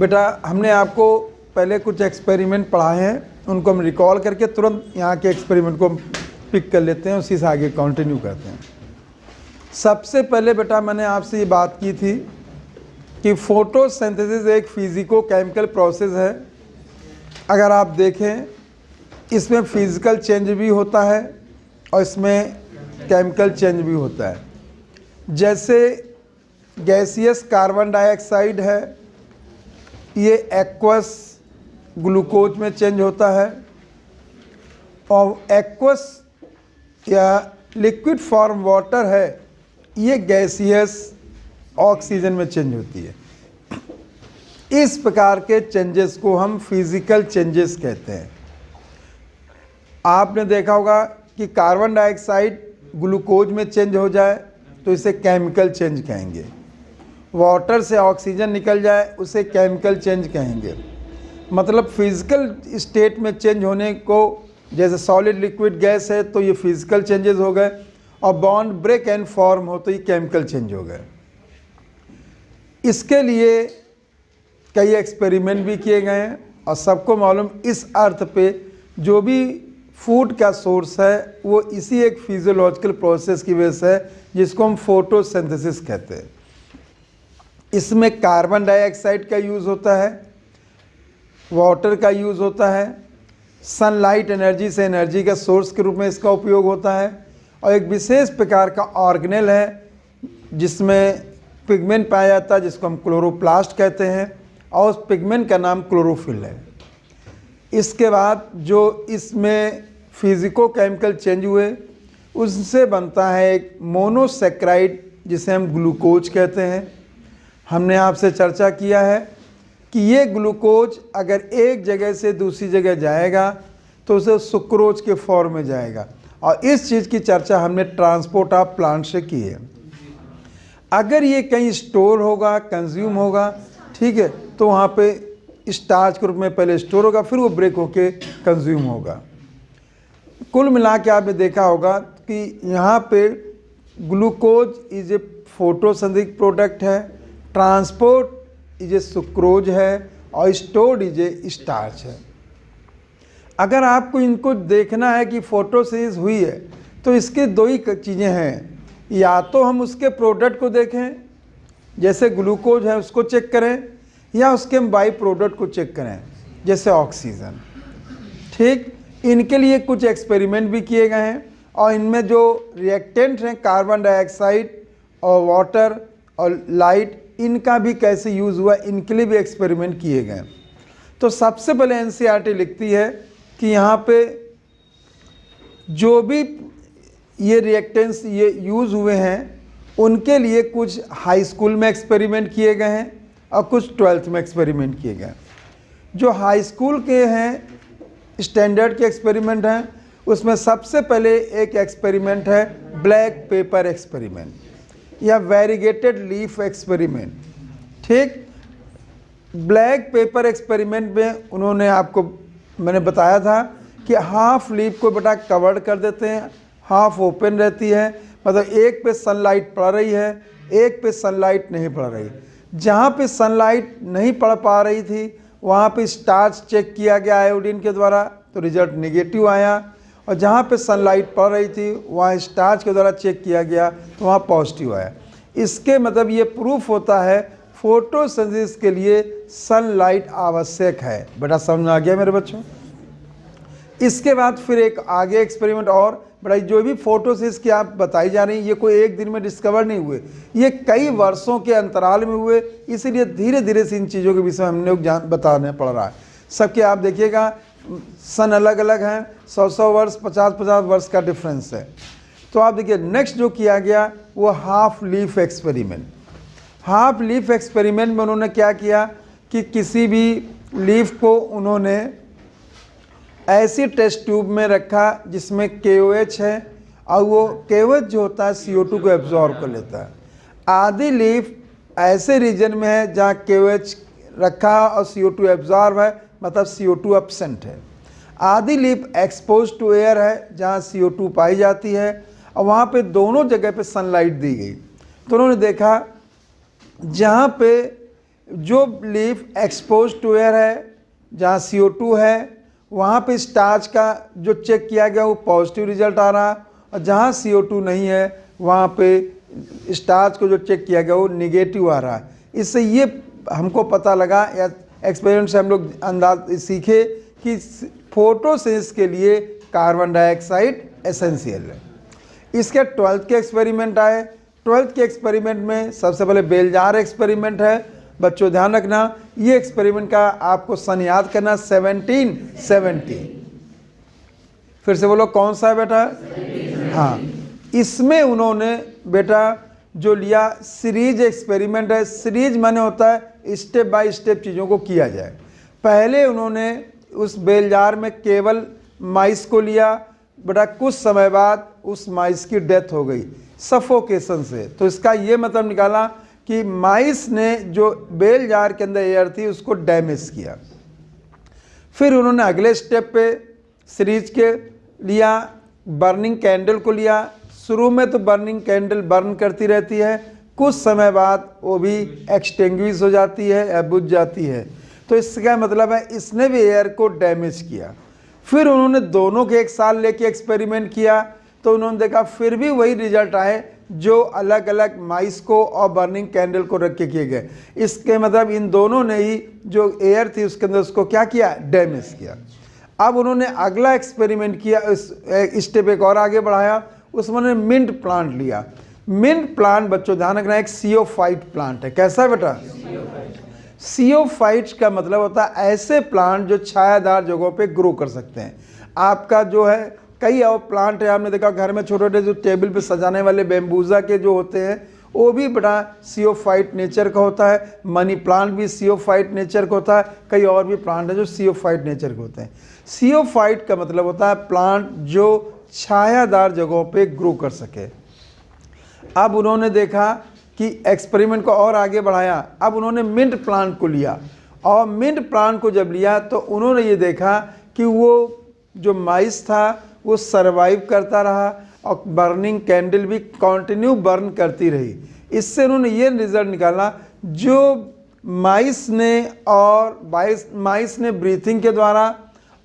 बेटा हमने आपको पहले कुछ एक्सपेरिमेंट पढ़ाए हैं, उनको हम रिकॉल करके तुरंत यहाँ के एक्सपेरिमेंट को पिक कर लेते हैं, उसी से आगे कंटिन्यू करते हैं। सबसे पहले बेटा मैंने आपसे ये बात की थी कि फोटोसिंथेसिस एक फिजिको केमिकल प्रोसेस है। अगर आप देखें इसमें फिजिकल चेंज भी होता है और इसमें केमिकल चेंज भी होता है। जैसे गैसियस कार्बन डाइऑक्साइड है, ये एक्वस ग्लूकोज में चेंज होता है, और एक्वस या लिक्विड फॉर्म वाटर है, ये गैसियस ऑक्सीजन में चेंज होती है। इस प्रकार के चेंजेस को हम फिजिकल चेंजेस कहते हैं। आपने देखा होगा कि कार्बन डाइऑक्साइड ग्लूकोज में चेंज हो जाए तो इसे केमिकल चेंज कहेंगे, वाटर से ऑक्सीजन निकल जाए उसे केमिकल चेंज कहेंगे। मतलब फिजिकल स्टेट में चेंज होने को, जैसे सॉलिड लिक्विड गैस है तो ये फिजिकल चेंजेस हो गए, और बॉन्ड ब्रेक एंड फॉर्म हो तो ये केमिकल चेंज हो गए। इसके लिए कई एक्सपेरिमेंट भी किए गए हैं, और सबको मालूम इस अर्थ पे जो भी फूड का सोर्स है वो इसी एक फिजियोलॉजिकल प्रोसेस की वजह से है, जिसको हम फोटोसिंथेसिस कहते हैं। इसमें कार्बन डाइऑक्साइड का यूज़ होता है, वाटर का यूज़ होता है, सनलाइट एनर्जी से एनर्जी का सोर्स के रूप में इसका उपयोग होता है, और एक विशेष प्रकार का ऑर्गेनेल है जिसमें पिगमेंट पाया जाता है, जिसको हम क्लोरोप्लास्ट कहते हैं, और उस पिगमेंट का नाम क्लोरोफिल है। इसके बाद जो इसमें फिजिको केमिकल चेंज हुए उससे बनता है एक मोनोसेक्राइड जिसे हम ग्लूकोज कहते हैं। हमने आपसे चर्चा किया है कि ये ग्लूकोज अगर एक जगह से दूसरी जगह जाएगा तो उसे सुक्रोज के फॉर्म में जाएगा, और इस चीज़ की चर्चा हमने ट्रांसपोर्ट ऑफ प्लांट से की है। अगर ये कहीं स्टोर होगा, कंज्यूम होगा, ठीक है, तो वहाँ पे स्टार्च के रूप में पहले स्टोर होगा, फिर वो ब्रेक होके कंज्यूम होगा। कुल मिला के आपने देखा होगा कि यहाँ पे glucose is a photosynthetic product है, ट्रांसपोर्ट इज ए सुक्रोज है, और स्टोर्ड इज ए स्टार्च है। अगर आपको इनको देखना है कि फोटोसिंथेसिस हुई है तो इसके दो ही चीज़ें हैं, या तो हम उसके प्रोडक्ट को देखें, जैसे ग्लूकोज है उसको चेक करें, या उसके हम बाई प्रोडक्ट को चेक करें जैसे ऑक्सीजन। ठीक, इनके लिए कुछ एक्सपेरिमेंट भी किए गए हैं, और इनमें जो रिएक्टेंट हैं कार्बन डाइऑक्साइड और वाटर और लाइट, इनका भी कैसे यूज़ हुआ इनके लिए भी एक्सपेरिमेंट किए गए। तो सबसे पहले एनसीईआरटी लिखती है कि यहाँ पे जो भी ये रिएक्टेंट्स ये यूज़ हुए हैं उनके लिए कुछ हाई स्कूल में एक्सपेरिमेंट किए गए हैं और कुछ 12th में एक्सपेरिमेंट किए गए। जो हाई स्कूल के हैं स्टैंडर्ड के एक्सपेरिमेंट हैं, उसमें सबसे पहले एक एक्सपेरिमेंट है ब्लैक पेपर एक्सपेरिमेंट या वेरीगेटेड लीफ एक्सपेरिमेंट। ठीक, ब्लैक पेपर एक्सपेरिमेंट में उन्होंने आपको मैंने बताया था कि हाफ लीफ को बेटा कवर्ड कर देते हैं, हाफ ओपन रहती है, मतलब एक पे सनलाइट पड़ रही है, एक पे सनलाइट नहीं पड़ रही। जहाँ पे सनलाइट नहीं पड़ पा रही थी वहाँ पे स्टार्च चेक किया गया आयोडीन के द्वारा तो रिजल्ट नेगेटिव आया, और जहाँ पे सनलाइट पड़ रही थी वहाँ स्टार्च के द्वारा चेक किया गया तो वहाँ पॉजिटिव आया। इसके मतलब ये प्रूफ होता है फोटोसिंथेसिस के लिए सनलाइट आवश्यक है। बेटा समझ में आ गया मेरे बच्चों? इसके बाद फिर एक आगे एक्सपेरिमेंट और बड़ा, जो भी फोटोसिंथेसिस की आप बताई जा रही है ये कोई एक दिन में डिस्कवर नहीं हुए, ये कई वर्षों के अंतराल में हुए, इसीलिए धीरे धीरे से इन चीज़ों के विषय में हमने बताने पड़ रहा है। सबके आप देखिएगा सन अलग अलग हैं, 100 वर्ष 50 वर्ष का डिफरेंस है। तो आप देखिए नेक्स्ट जो किया गया वो half leaf experiment. Half leaf experiment में उन्होंने क्या किया कि किसी भी लीफ को उन्होंने ऐसी टेस्ट ट्यूब में रखा जिसमें KOH है, और वो KOH जो होता है CO2 को एब्जॉर्ब कर लेता है। आधी लीफ ऐसे रीजन में है जहाँ KOH रखा और CO2 एब्जॉर्ब है, मतलब CO2 एब्सेंट है। आधी लीफ एक्सपोज टू एयर है जहाँ CO2 पाई जाती है, और वहाँ पे दोनों जगह पे सनलाइट दी गई। तो उन्होंने देखा जहाँ पे जो लीफ एक्सपोज टू एयर है, जहाँ CO2 है, वहाँ पे स्टार्च का जो चेक किया गया वो पॉजिटिव रिजल्ट आ रहा, और जहाँ CO2 नहीं है वहाँ पे स्टार्च को जो चेक किया गया वो निगेटिव आ रहा है। इससे ये हमको पता लगा या एक्सपेरिमेंट से हम लोग अंदाज सीखे कि फोटोसिंथेसिस के लिए कार्बन डाइऑक्साइड एसेंशियल है। इसके 12th के एक्सपेरिमेंट आए। 12th के एक्सपेरिमेंट में सबसे पहले बेल जार एक्सपेरिमेंट है। बच्चों ध्यान रखना, ये एक्सपेरिमेंट का आपको सन याद करना 1770। फिर से बोलो कौन सा है बेटा? हाँ, इसमें उन्होंने बेटा जो लिया सीरीज एक्सपेरिमेंट है। सीरीज माने होता है स्टेप बाय स्टेप चीज़ों को किया जाए। पहले उन्होंने उस बेल जार में केवल माइस को लिया, बेटा कुछ समय बाद उस माइस की डेथ हो गई सफोकेशन से। तो इसका ये मतलब निकाला कि माइस ने जो बेल जार के अंदर एयर थी उसको डैमेज किया। फिर उन्होंने अगले स्टेप पे सीरीज के लिया, बर्निंग कैंडल को लिया। शुरू में तो बर्निंग कैंडल बर्न करती रहती है, कुछ समय बाद वो भी एक्सटिंग्विश हो जाती है या बुझ जाती है। तो इसका मतलब है इसने भी एयर को डैमेज किया। फिर उन्होंने दोनों के एक साल लेके एक्सपेरिमेंट किया, तो उन्होंने देखा फिर भी वही रिजल्ट आए जो अलग अलग माइस को और बर्निंग कैंडल को रख के किए गए। इसके मतलब इन दोनों ने ही जो एयर थी उसके अंदर उसको क्या किया? डैमेज किया। अब उन्होंने अगला एक्सपेरिमेंट किया, स्टेप एक और आगे बढ़ाया। उसमें उन्होंने मिंट प्लांट लिया। मिंट प्लांट बच्चों ध्यान रखना एक सियोफाइट प्लांट है। कैसा है बेटा? सियोफाइट्स का मतलब होता है ऐसे प्लांट जो छायादार जगहों पे ग्रो कर सकते हैं। आपका जो है कई और प्लांट है, आपने देखा घर में छोटे छोटे जो टेबल पे सजाने वाले बेम्बूजा के जो होते हैं वो भी बड़ा सियोफाइट नेचर का होता है। मनी प्लांट भी सियोफाइट नेचर का होता है। कई और भी प्लांट है जो सियोफाइट नेचर के होते हैं। सियोफाइट का मतलब होता है प्लांट जो छायादार जगहों पे ग्रो कर सके। अब उन्होंने देखा कि एक्सपेरिमेंट को और आगे बढ़ाया। अब उन्होंने मिंट प्लांट को लिया, और मिंट प्लांट को जब लिया तो उन्होंने ये देखा कि वो जो माइस था वो सरवाइव करता रहा और बर्निंग कैंडल भी कंटिन्यू बर्न करती रही। इससे उन्होंने ये रिजल्ट निकाला जो माइस ने ब्रीथिंग के द्वारा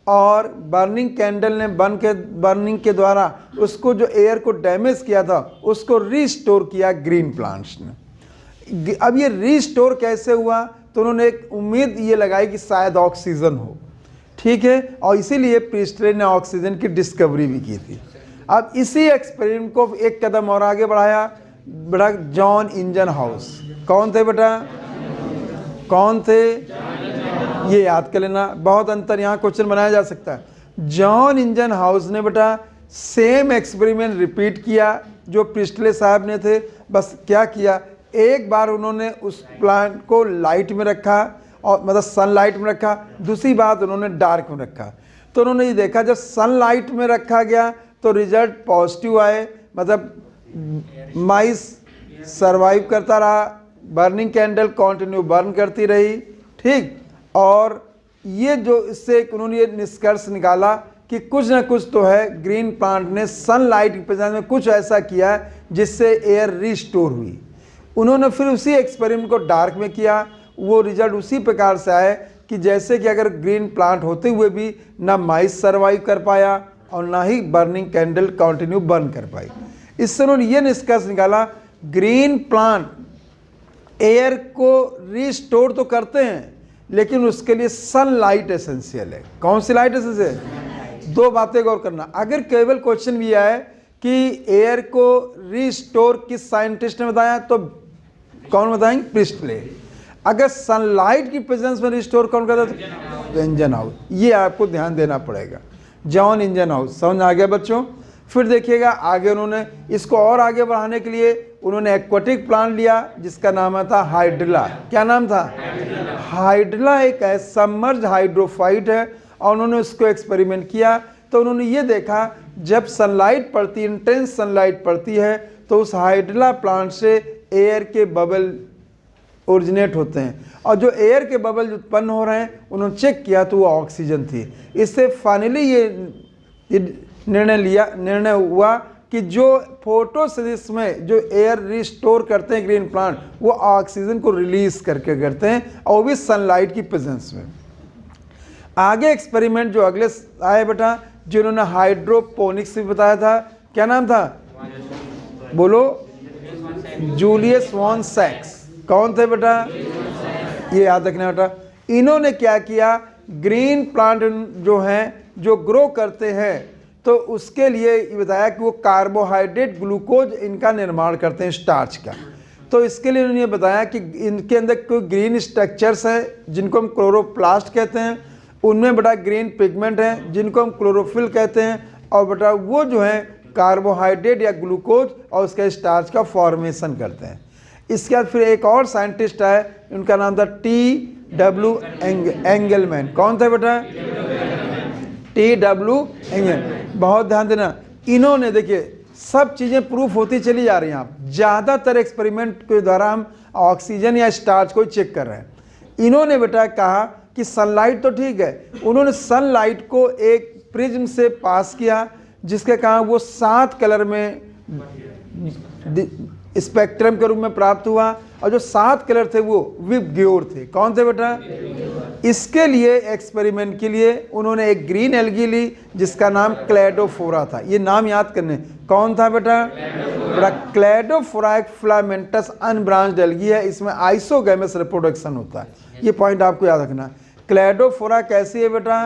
और बर्निंग कैंडल ने बर्निंग के द्वारा उसको जो एयर को डैमेज किया था उसको रीस्टोर किया ग्रीन प्लांट्स ने। अब ये रीस्टोर कैसे हुआ? तो उन्होंने एक उम्मीद ये लगाई कि शायद ऑक्सीजन हो, ठीक है, और इसीलिए प्रिस्टले ने ऑक्सीजन की डिस्कवरी भी की थी। अब इसी एक्सपेरिमेंट को एक कदम और आगे बढ़ाया बेटा जॉन इंजनहाउस। कौन थे बेटा? कौन थे? ये याद कर लेना, बहुत अंतर यहाँ क्वेश्चन बनाया जा सकता है। जॉन इंजनहाउस ने बेटा सेम एक्सपेरिमेंट रिपीट किया जो प्रिस्टले साहब ने थे। बस क्या किया, एक बार उन्होंने उस प्लांट को लाइट में रखा और मतलब सनलाइट में रखा, दूसरी बात उन्होंने डार्क में रखा। तो उन्होंने ये देखा जब सनलाइट में रखा गया तो रिजल्ट पॉजिटिव आए, मतलब माइस सरवाइव करता रहा, बर्निंग कैंडल कंटिन्यू बर्न करती रही, ठीक। और ये जो इससे उन्होंने ये निष्कर्ष निकाला कि कुछ ना कुछ तो है, ग्रीन प्लांट ने सनलाइट की प्रेजेंस में कुछ ऐसा किया जिससे एयर रिस्टोर हुई। उन्होंने फिर उसी एक्सपेरिमेंट को डार्क में किया, वो रिजल्ट उसी प्रकार से आए कि जैसे कि अगर ग्रीन प्लांट होते हुए भी ना माइस सरवाइव कर पाया और ना ही बर्निंग कैंडल कंटिन्यू बर्न कर पाई। इससे उन्होंने ये निष्कर्ष निकाला ग्रीन प्लांट एयर को रिस्टोर तो करते हैं लेकिन उसके लिए सनलाइट एसेंशियल है। कौन सी लाइट एसेंशियल है? दो बातें गौर करना। अगर केवल क्वेश्चन भी आए कि एयर को रिस्टोर किस साइंटिस्ट ने बताया तो कौन बताएंगे? प्रिस्टले। अगर सनलाइट की प्रेजेंस में रिस्टोर कौन करता तो इंजनहाउस। ये आपको ध्यान देना पड़ेगा, जॉन इंजनहाउस। समझ आ गया बच्चों? फिर देखिएगा आगे उन्होंने इसको और आगे बढ़ाने के लिए उन्होंने एक्वाटिक प्लांट लिया जिसका नाम था हाइड्रिला। क्या नाम था? हाइड्रिला एक सबमर्ज हाइड्रोफाइट है और उन्होंने उसको एक्सपेरिमेंट किया। तो उन्होंने ये देखा जब सनलाइट पड़ती, इंटेंस सनलाइट पड़ती है तो उस हाइड्रिला प्लांट से एयर के बबल ओरिजिनेट होते हैं और जो एयर के बबल उत्पन्न हो रहे हैं उन्होंने चेक किया तो वो ऑक्सीजन थी। इससे फाइनली ये निर्णय हुआ कि कि जो फोटोसिंथेसिस में जो एयर रिस्टोर करते हैं ग्रीन प्लांट, वो ऑक्सीजन को रिलीज करके करते हैं, और वो भी सनलाइट की प्रेजेंस में। आगे एक्सपेरिमेंट जो अगले आए बेटा, जिन्होंने हाइड्रोपोनिक्स भी बताया था, क्या नाम था, बोलो, जूलियस वॉन सैक्स। कौन थे बेटा, ये याद रखना बेटा। इन्होंने क्या किया, ग्रीन प्लांट जो हैं, जो ग्रो करते हैं, तो उसके लिए ये बताया कि वो कार्बोहाइड्रेट, ग्लूकोज इनका निर्माण करते हैं, स्टार्च का। तो इसके लिए उन्होंने बताया कि इनके अंदर कोई ग्रीन स्ट्रक्चर्स है जिनको हम क्लोरोप्लास्ट कहते हैं, उनमें बेटा ग्रीन पिगमेंट हैं जिनको हम क्लोरोफिल कहते हैं, और बेटा वो जो है कार्बोहाइड्रेट या ग्लूकोज और उसके स्टार्च का फॉर्मेशन करते हैं। इसके बाद फिर एक और साइंटिस्ट आए, उनका नाम था T.W. एंगलमैन। कौन था बेटा, T.W. एंगलमैन। बहुत ध्यान देना, इन्होंने देखिए सब चीज़ें प्रूफ होती चली जा रही हैं। आप ज़्यादातर एक्सपेरिमेंट के द्वारा हम ऑक्सीजन या स्टार्च को चेक कर रहे हैं। इन्होंने बेटा कहा कि सनलाइट तो ठीक है, उन्होंने सनलाइट को एक प्रिज्म से पास किया, जिसके कारण वो 7 कलर में स्पेक्ट्रम के रूप में प्राप्त हुआ, और जो 7 कलर थे वो विबग्योर थे। कौन थे बेटा, इसके लिए एक्सपेरिमेंट के लिए उन्होंने एक ग्रीन एल्गी ली जिसका नाम क्लेडोफोरा था। ये नाम याद करने, कौन था बेटा, क्लेडोफोरा एक फिलामेंटस अनब्रांच्ड एल्गी है, इसमें आइसोगैमस रिप्रोडक्शन होता है। ये पॉइंट आपको याद रखना। क्लेडोफोरा कैसी है बेटा,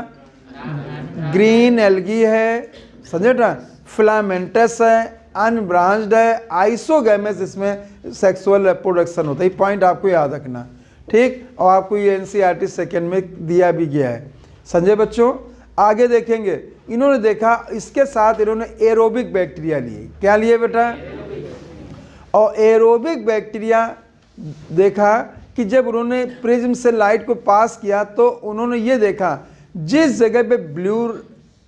ग्रीन एल्गी है, समझे बेटा, फिलामेंटस है, अनब्रांच्ड है, आइसोगैमस, इसमें सेक्सुअल रिप्रोडक्शन होता है। ये पॉइंट आपको याद रखना, ठीक। और आपको ये NCERT सेकेंड में दिया भी गया है। संजय बच्चों, आगे देखेंगे, इन्होंने देखा इसके साथ इन्होंने एरोबिक बैक्टीरिया लिए। क्या लिए बेटा, और एरोबिक बैक्टीरिया देखा कि जब उन्होंने प्रिज्म से लाइट को पास किया तो उन्होंने ये देखा जिस जगह पे ब्लू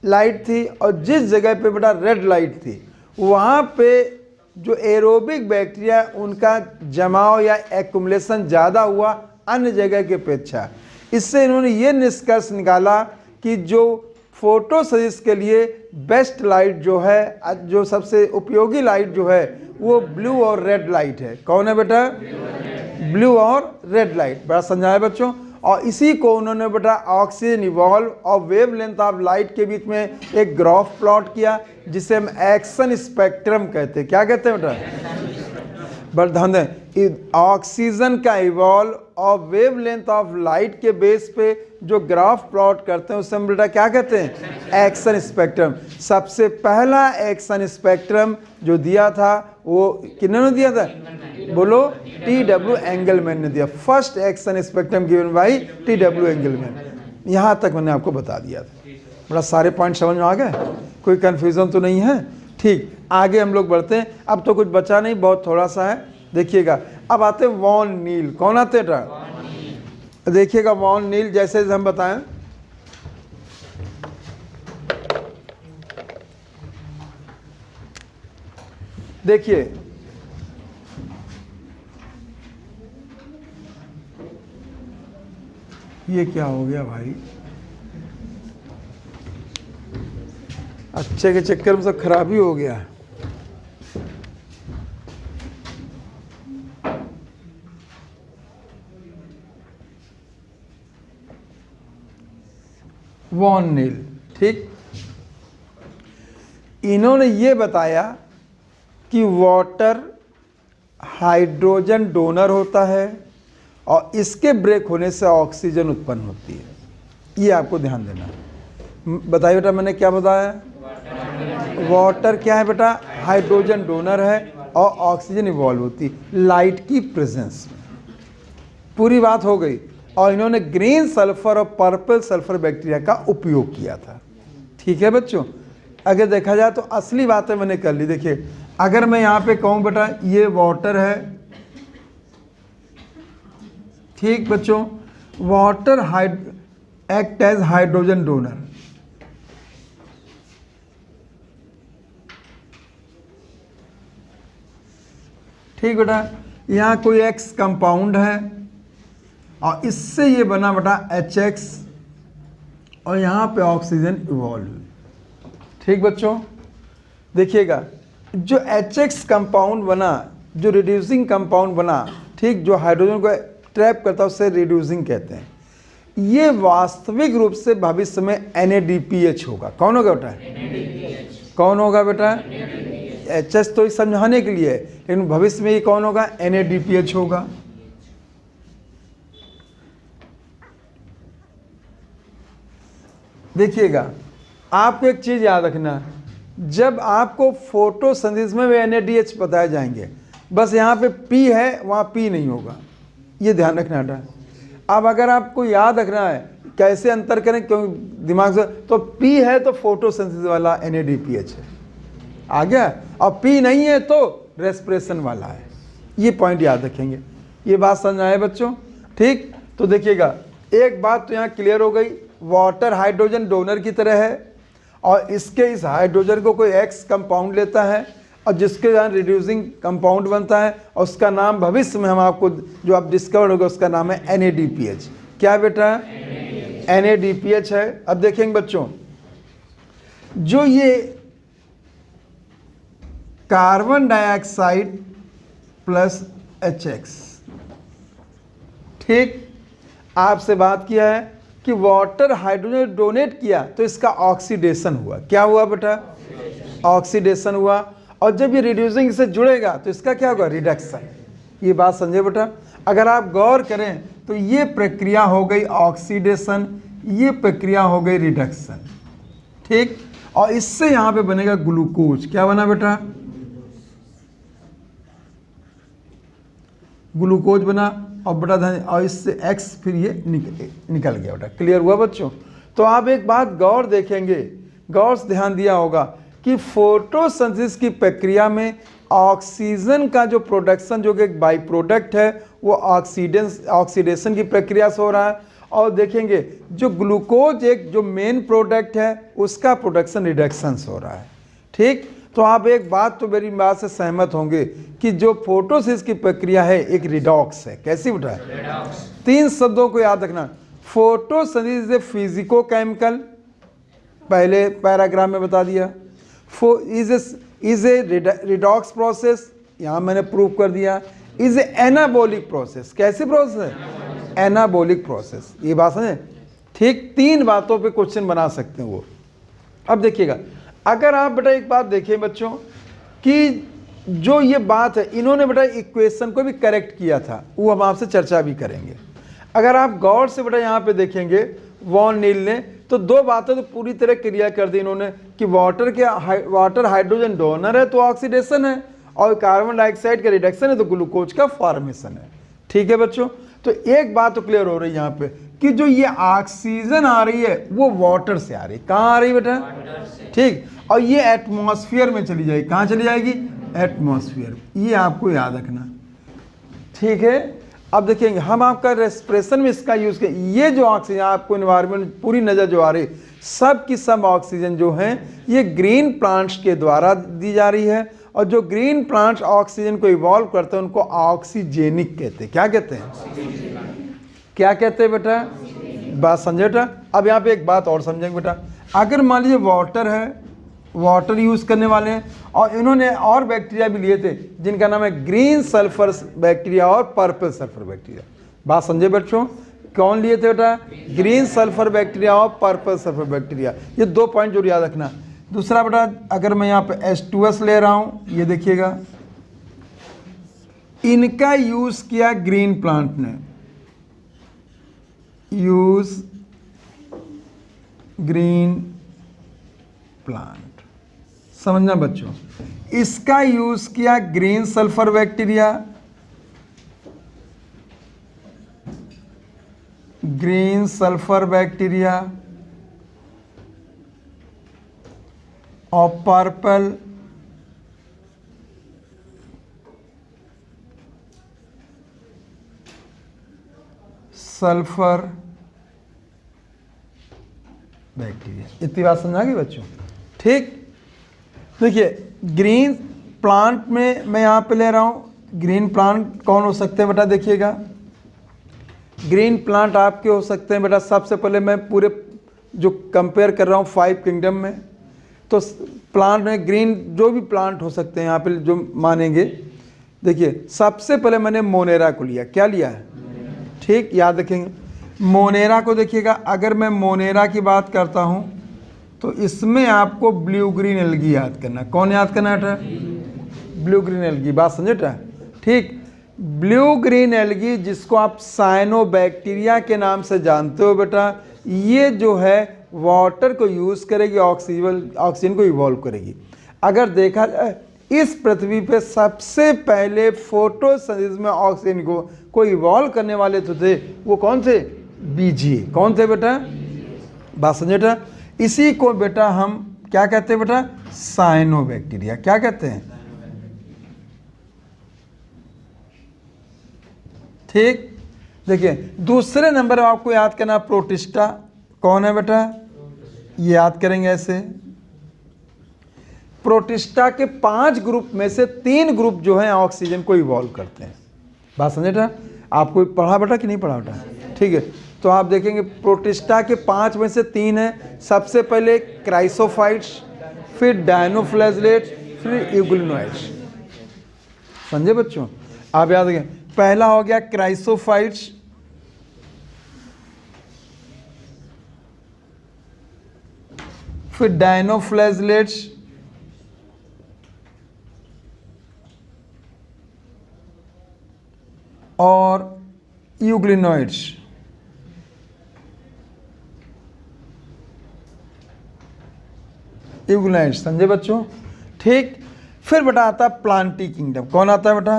लाइट थी और जिस जगह पे बेटा रेड लाइट थी, वहाँ पे जो एरोबिक बैक्टीरिया उनका जमाव या एक्युमुलेशन ज़्यादा हुआ अन्य जगह की अपेक्षा। इससे इन्होंने ये निष्कर्ष निकाला कि जो फोटोसिंथेसिस के लिए बेस्ट लाइट जो है, जो सबसे उपयोगी लाइट जो है, वो ब्लू और रेड लाइट है। कौन है बेटा, ब्लू और रेड लाइट। बड़ा समझाया बच्चों। और इसी को उन्होंने बेटा ऑक्सीजन इवॉल्व और वेवलेंथ ऑफ लाइट के बीच में एक ग्राफ प्लॉट किया, जिसे हम एक्शन स्पेक्ट्रम कहते हैं। क्या कहते हैं बेटा, बड़ा ध्यान दें, ऑक्सीजन का इवॉल्व और वेवलेंथ ऑफ लाइट के बेस पे जो ग्राफ प्लॉट करते हैं उसे हम बेटा क्या कहते हैं, एक्शन स्पेक्ट्रम। सबसे पहला एक्शन स्पेक्ट्रम जो दिया था वो किन्होंने दिया था, बोलो, T.W. एंगलमैन ने दिया। First action spectrum given by T.W. Engelmann. यहाँ तक मैंने आपको बता दिया था। बड़ा सारे पॉइंट समझ में आ गए, कोई कन्फ्यूज़न तो नहीं है, ठीक। आगे हम लोग बढ़ते हैं, अब तो कुछ बचा नहीं, बहुत थोड़ा सा है। देखिएगा, अब आते हैं वॉन नील। कौन आते हैं, देखिएगा वॉन नील, जैसे हम बताएं, देखिए ये क्या हो गया भाई, अच्छे के चक्कर में सब खराबी हो गया। वॉन नील, ठीक। इन्होंने ये बताया कि वाटर हाइड्रोजन डोनर होता है और इसके ब्रेक होने से ऑक्सीजन उत्पन्न होती है। ये आपको ध्यान देना है। बताइए बेटा, मैंने क्या बताया, वाटर क्या है बेटा, हाइड्रोजन डोनर है और ऑक्सीजन इवॉल्व होती है लाइट की प्रेजेंस में। पूरी बात हो गई। और इन्होंने ग्रीन सल्फर और पर्पल सल्फर बैक्टीरिया का उपयोग किया था। ठीक है बच्चों, अगर देखा जाए तो असली बातें मैंने कर ली। देखिए, अगर मैं यहाँ पे कहूँ बेटा ये वाटर है, ठीक बच्चों, water act as hydrogen donor. ठीक बेटा, यहाँ कोई एक्स कंपाउंड है और इससे ये बना बेटा HX और यहाँ पे ऑक्सीजन इवॉल्व। ठीक बच्चों, देखिएगा जो HX कंपाउंड बना, जो रिड्यूसिंग कंपाउंड बना, ठीक, जो हाइड्रोजन को ट्रैप करता है उसे रिड्यूसिंग कहते हैं। ये वास्तविक रूप से भविष्य में NADPH होगा। कौन होगा बेटा? कौन होगा बेटा? HS तो समझाने के लिए है, लेकिन भविष्य में ये कौन होगा? NADPH होगा। देखिएगा, आपको एक चीज याद रखना, जब आपको फोटोसिंथेसिस में वे NADH बताए जाएंगे, बस यहाँ पे P है, वहाँ P नहीं होगा, ये ध्यान रखना बेटा। अब अगर आपको याद रखना है कैसे अंतर करें, क्यों दिमाग से, तो P है तो फोटोसिंथेसिस वाला NADPH है, आ गया, और P नहीं है तो रेस्पिरेशन वाला है। ये पॉइंट याद रखेंगे। ये बात समझ आए बच्चों? ठीक, तो देखिएगा, एक बात तो यहाँ क्लियर हो गई, वाटर हाइड्रोजन डोनर की तरह है, और इसके इस हाइड्रोजन को कोई X कंपाउंड लेता है और जिसके यहाँ रिड्यूसिंग कंपाउंड बनता है, और उसका नाम भविष्य में हम आपको जो आप डिस्कवर होगा उसका नाम है NADPH। क्या बेटा? NADPH है। अब देखेंगे बच्चों, जो ये कार्बन डाइऑक्साइड प्लस HX, ठीक, आपसे बात किया है कि वाटर हाइड्रोजन डोनेट किया तो इसका ऑक्सीडेशन हुआ। क्या हुआ बेटा? ऑक्सीडेशन हुआ। और जब ये रिड्यूसिंग से जुड़ेगा तो इसका क्या होगा? रिडक्शन। ये बात समझे बेटा? अगर आप गौर करें तो ये प्रक्रिया हो गई ऑक्सीडेशन, ये प्रक्रिया हो गई रिडक्शन, ठीक, और इससे यहाँ पे बनेगा ग्लूकोज। क्या बना बेटा? ग्लूकोज बना, और बेटा और इससे X फिर ये निकल गया बेटा। क्लियर हुआ बच्चों? तो आप एक बात गौर देखेंगे, गौर से ध्यान दिया होगा कि फोटोसिंथेसिस की प्रक्रिया में ऑक्सीजन का जो प्रोडक्शन, जो कि एक बाई प्रोडक्ट है, वो ऑक्सीडेशन की प्रक्रिया से हो रहा है, और देखेंगे जो ग्लूकोज एक जो मेन प्रोडक्ट है उसका प्रोडक्शन रिडक्शन से हो रहा है, ठीक। तो आप एक बात तो मेरी बात से सहमत होंगे कि जो फोटोसिंथेसिस की प्रक्रिया है एक रिडॉक्स है। कैसी बेटा? तीन शब्दों को याद रखना, photosynthesis is a physico chemical, पहले पैराग्राफ में बता दिया, इज ए रिडॉक्स प्रोसेस, यहाँ मैंने प्रूव कर दिया, इज ए एनाबॉलिक प्रोसेस। कैसी प्रोसेस है? Anabolic process. ये बात समझे? ठीक, तीन बातों पे क्वेश्चन बना सकते हैं वो। अब देखिएगा, अगर आप बेटा एक बात देखिए बच्चों कि जो ये बात है, इन्होंने बेटा इक्वेशन को भी करेक्ट किया था, वो हम आपसे चर्चा भी करेंगे। अगर आप गौर से बेटा यहाँ पे देखेंगे, वॉन नील ने तो दो बातें तो पूरी तरह क्लियर कर दी इन्होंने कि वाटर हाइड्रोजन डोनर है तो ऑक्सीडेशन है, और कार्बन डाइऑक्साइड का रिडक्शन है तो ग्लूकोज का फॉर्मेशन है। ठीक है बच्चों? तो एक बात तो क्लियर हो रही है यहाँ पे कि जो ये ऑक्सीजन आ रही है वो वाटर से आ रही है। कहाँ आ रही है बेटा? ठीक, और ये एटमॉस्फेयर में चली जाएगी। कहाँ चली जाएगी? एटमॉस्फेयर। ये आपको याद रखना, ठीक है। अब देखेंगे हम आपका रेस्पिरेशन में इसका यूज करें। ये जो ऑक्सीजन आपको एनवायरनमेंट पूरी नजर जो आ रही, सब की सब ऑक्सीजन जो है ये ग्रीन प्लांट्स के द्वारा दी जा रही है, और जो ग्रीन प्लांट्स ऑक्सीजन को इवॉल्व करते हैं उनको ऑक्सीजेनिक कहते हैं। क्या कहते हैं? क्या कहते हैं बेटा? बात समझे बेटा? अब यहाँ पे एक बात और समझेंगे बेटा, अगर मान लीजिए वाटर है, वाटर यूज करने वाले हैं, और इन्होंने और बैक्टीरिया भी लिए थे जिनका नाम है ग्रीन सल्फर बैक्टीरिया और पर्पल सल्फर बैक्टीरिया। बात समझे बच्चों? कौन लिए थे बेटा? ग्रीन सल्फर बैक्टीरिया और पर्पल सल्फर बैक्टीरिया। ये दो पॉइंट जरूर याद रखना। दूसरा बेटा, अगर मैं यहाँ पे H2S ले रहा हूँ, ये देखिएगा, इनका यूज किया ग्रीन प्लांट ने, यूज ग्रीन प्लांट, समझना बच्चों। इसका यूज किया green sulphur bacteria, green sulphur bacteria, और पर्पल सल्फर बैक्टीरिया। इतनी बात समझा गई बच्चों? ठीक, देखिए ग्रीन प्लांट में मैं यहाँ पे ले रहा हूँ, ग्रीन प्लांट कौन हो सकते हैं बेटा? देखिएगा, ग्रीन प्लांट आपके हो सकते हैं बेटा। सबसे पहले मैं पूरे जो कंपेयर कर रहा हूँ 5 किंगडम में, तो प्लांट में ग्रीन जो भी प्लांट हो सकते हैं यहाँ पे जो मानेंगे। देखिए सबसे पहले मैंने मोनेरा को लिया, क्या लिया है, ठीक, याद रखेंगे। मोनेरा को देखिएगा, अगर मैं मोनेरा की बात करता हूँ तो इसमें आपको ब्लू ग्रीन एल्गी याद करना। कौन याद करना है? ब्लू ग्रीन एल्गी, बात समझे बेटा, ठीक। ब्लू ग्रीन एल्गी जिसको आप साइनोबैक्टीरिया के नाम से जानते हो बेटा, ये जो है वाटर को यूज़ करेगी, ऑक्सीजन को इवॉल्व करेगी। अगर देखा जाए इस पृथ्वी पे सबसे पहले फोटोसिंथेसिस में ऑक्सीजन को इवॉल्व करने वाले तो थे, वो कौन थे? बीजीए। कौन थे बेटा? बात समझे बेटा। इसी को बेटा हम क्या कहते हैं बेटा? साइनोबैक्टीरिया। क्या कहते हैं? ठीक। देखिए दूसरे नंबर में आपको याद करना प्रोटिस्टा। कौन है बेटा? ये याद करेंगे ऐसे। प्रोटिस्टा के 5 ग्रुप में से 3 ग्रुप जो है ऑक्सीजन को इवॉल्व करते हैं। बात समझे बेटा? आपको पढ़ा बेटा कि नहीं पढ़ा बेटा? ठीक है, तो आप देखेंगे प्रोटिस्टा के 5 में से 3 है। सबसे पहले क्राइसोफाइट्स, फिर डायनोफ्लैजेलेट्स, फिर यूग्लिनोइड्स। समझे बच्चों? आप याद रखें, पहला हो गया क्राइसोफाइट्स, फिर डायनोफ्लैजेलेट्स, और यूग्लिनोइड्स। यूग्लिनोइड्स, समझे बच्चों? ठीक। फिर बेटा आता है प्लांटी किंगडम। कौन आता है बेटा?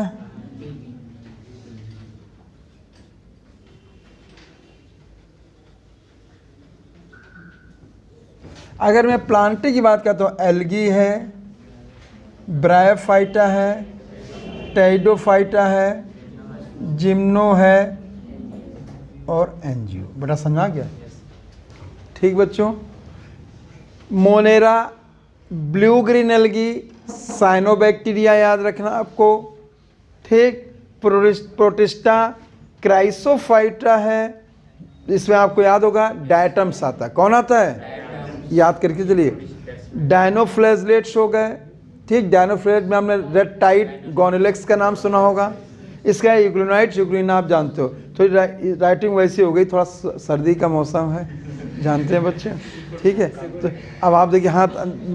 अगर मैं प्लांटी की बात करता हूँ, एल्गी है, ब्रायोफाइटा है, टेरिडोफाइटा है, जिम्नो है और एंजियो। बेटा समझा गया? ठीक बच्चों। Monera, blue green algae, cyanobacteria याद रखना आपको, ठीक। प्रोटिस्टा, क्राइसोफाइटा है, इसमें आपको याद होगा डायटम्स आता है। कौन आता है? याद करके चलिए। डायनोफ्लैजेलेट्स हो गए, ठीक। डायनोफ्लैजेलेट में हमने रेड टाइड गोनेलेक्स का नाम सुना होगा। इसका यूग्लिनोइड्स, यूग्लिन आप जानते हो। थोड़ी राइटिंग वैसी हो गई, थोड़ा सर्दी का मौसम है, जानते हैं बच्चे, ठीक है। तो अब आप देखिए हाथ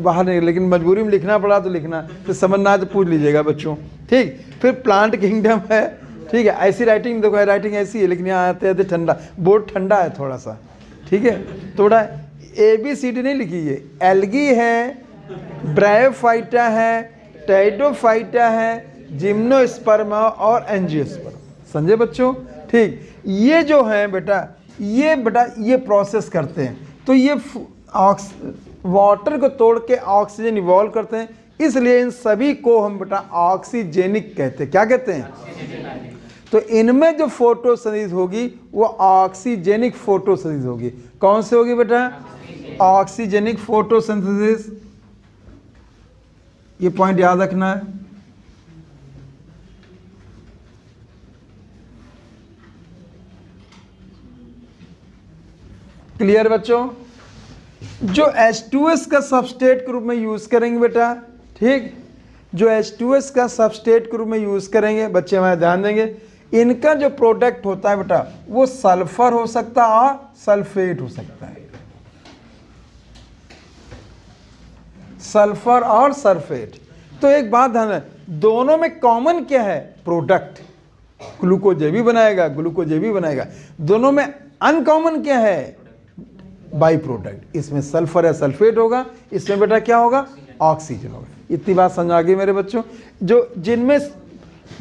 बाहर नहीं, लेकिन मजबूरी में लिखना पड़ा तो लिखना, तो समझ ना आए तो पूछ लीजिएगा बच्चों, ठीक। फिर प्लांट किंगडम है, ठीक है। ऐसी राइटिंग देखो, राइटिंग ऐसी है, लेकिन यहाँ आते आते ठंडा, बोर्ड ठंडा है थोड़ा सा, ठीक है। थोड़ा ABCD नहीं लिखी है। एल्गी है, ब्रायोफाइटा है, टेरिडोफाइटा है, जिम्नोस्पर्मा और एंजियोस्पर्म। समझे बच्चों? ठीक। ये जो है बेटा ये प्रोसेस करते हैं, तो ये वाटर को तोड़ के ऑक्सीजन इवॉल्व करते हैं, इसलिए इन सभी को हम बेटा ऑक्सीजेनिक कहते हैं। क्या कहते हैं? तो इनमें जो फोटोसिंथेसिस होगी वो ऑक्सीजेनिक फोटोसिंथेसिस होगी। कौन से होगी बेटा? Oxygenic photosynthesis. ये पॉइंट याद रखना है। क्लियर बच्चों? जो H2S का सबस्ट्रेट के रूप में यूज करेंगे बेटा, ठीक। जो H2S का सबस्ट्रेट के रूप में यूज करेंगे बच्चे, हमारे ध्यान देंगे, इनका जो प्रोडक्ट होता है बेटा वो सल्फर हो सकता है और सल्फेट हो सकता है। सल्फर और सल्फेट। तो एक बात ध्यान है, दोनों में कॉमन क्या है? प्रोडक्ट। ग्लूकोज भी बनाएगा, ग्लूकोज भी बनाएगा। दोनों में अनकॉमन क्या है? By product. इसमें सल्फर या सल्फेट होगा, इसमें बेटा क्या होगा? ऑक्सीजन होगा। इतनी बात समझ आ गई मेरे बच्चों? जो जिनमें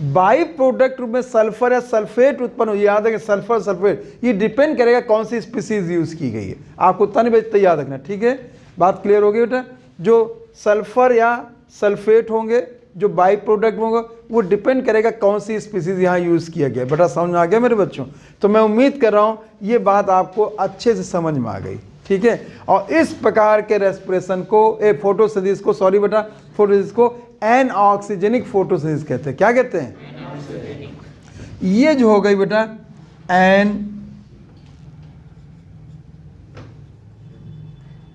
बाई प्रोडक्ट रूप में सल्फर या सल्फेट उत्पन्न हो, याद है कि सल्फर सल्फेट ये डिपेंड करेगा कौन सी स्पीसीज यूज की गई है। आपको उतना नहीं बचता, याद रखना, ठीक है। बात क्लियर हो गई बेटा? जो सल्फर या सल्फेट होंगे, जो बाई प्रोडक्ट होंगे, वो डिपेंड करेगा कौन सी स्पीसीज यहाँ यूज़ किया गया। बेटा समझ में आ गया मेरे बच्चों? तो मैं उम्मीद कर रहा हूँ ये बात आपको अच्छे से समझ में आ गई, ठीक है। और इस प्रकार के रेस्पिरेशन को, फोटोसिंथेसिस को, सॉरी बेटा, फोटोसिंथेसिस को एनऑक्सीजेनिक फोटोसिंथेसिस कहते हैं। क्या कहते हैं? ये जो हो गई बेटा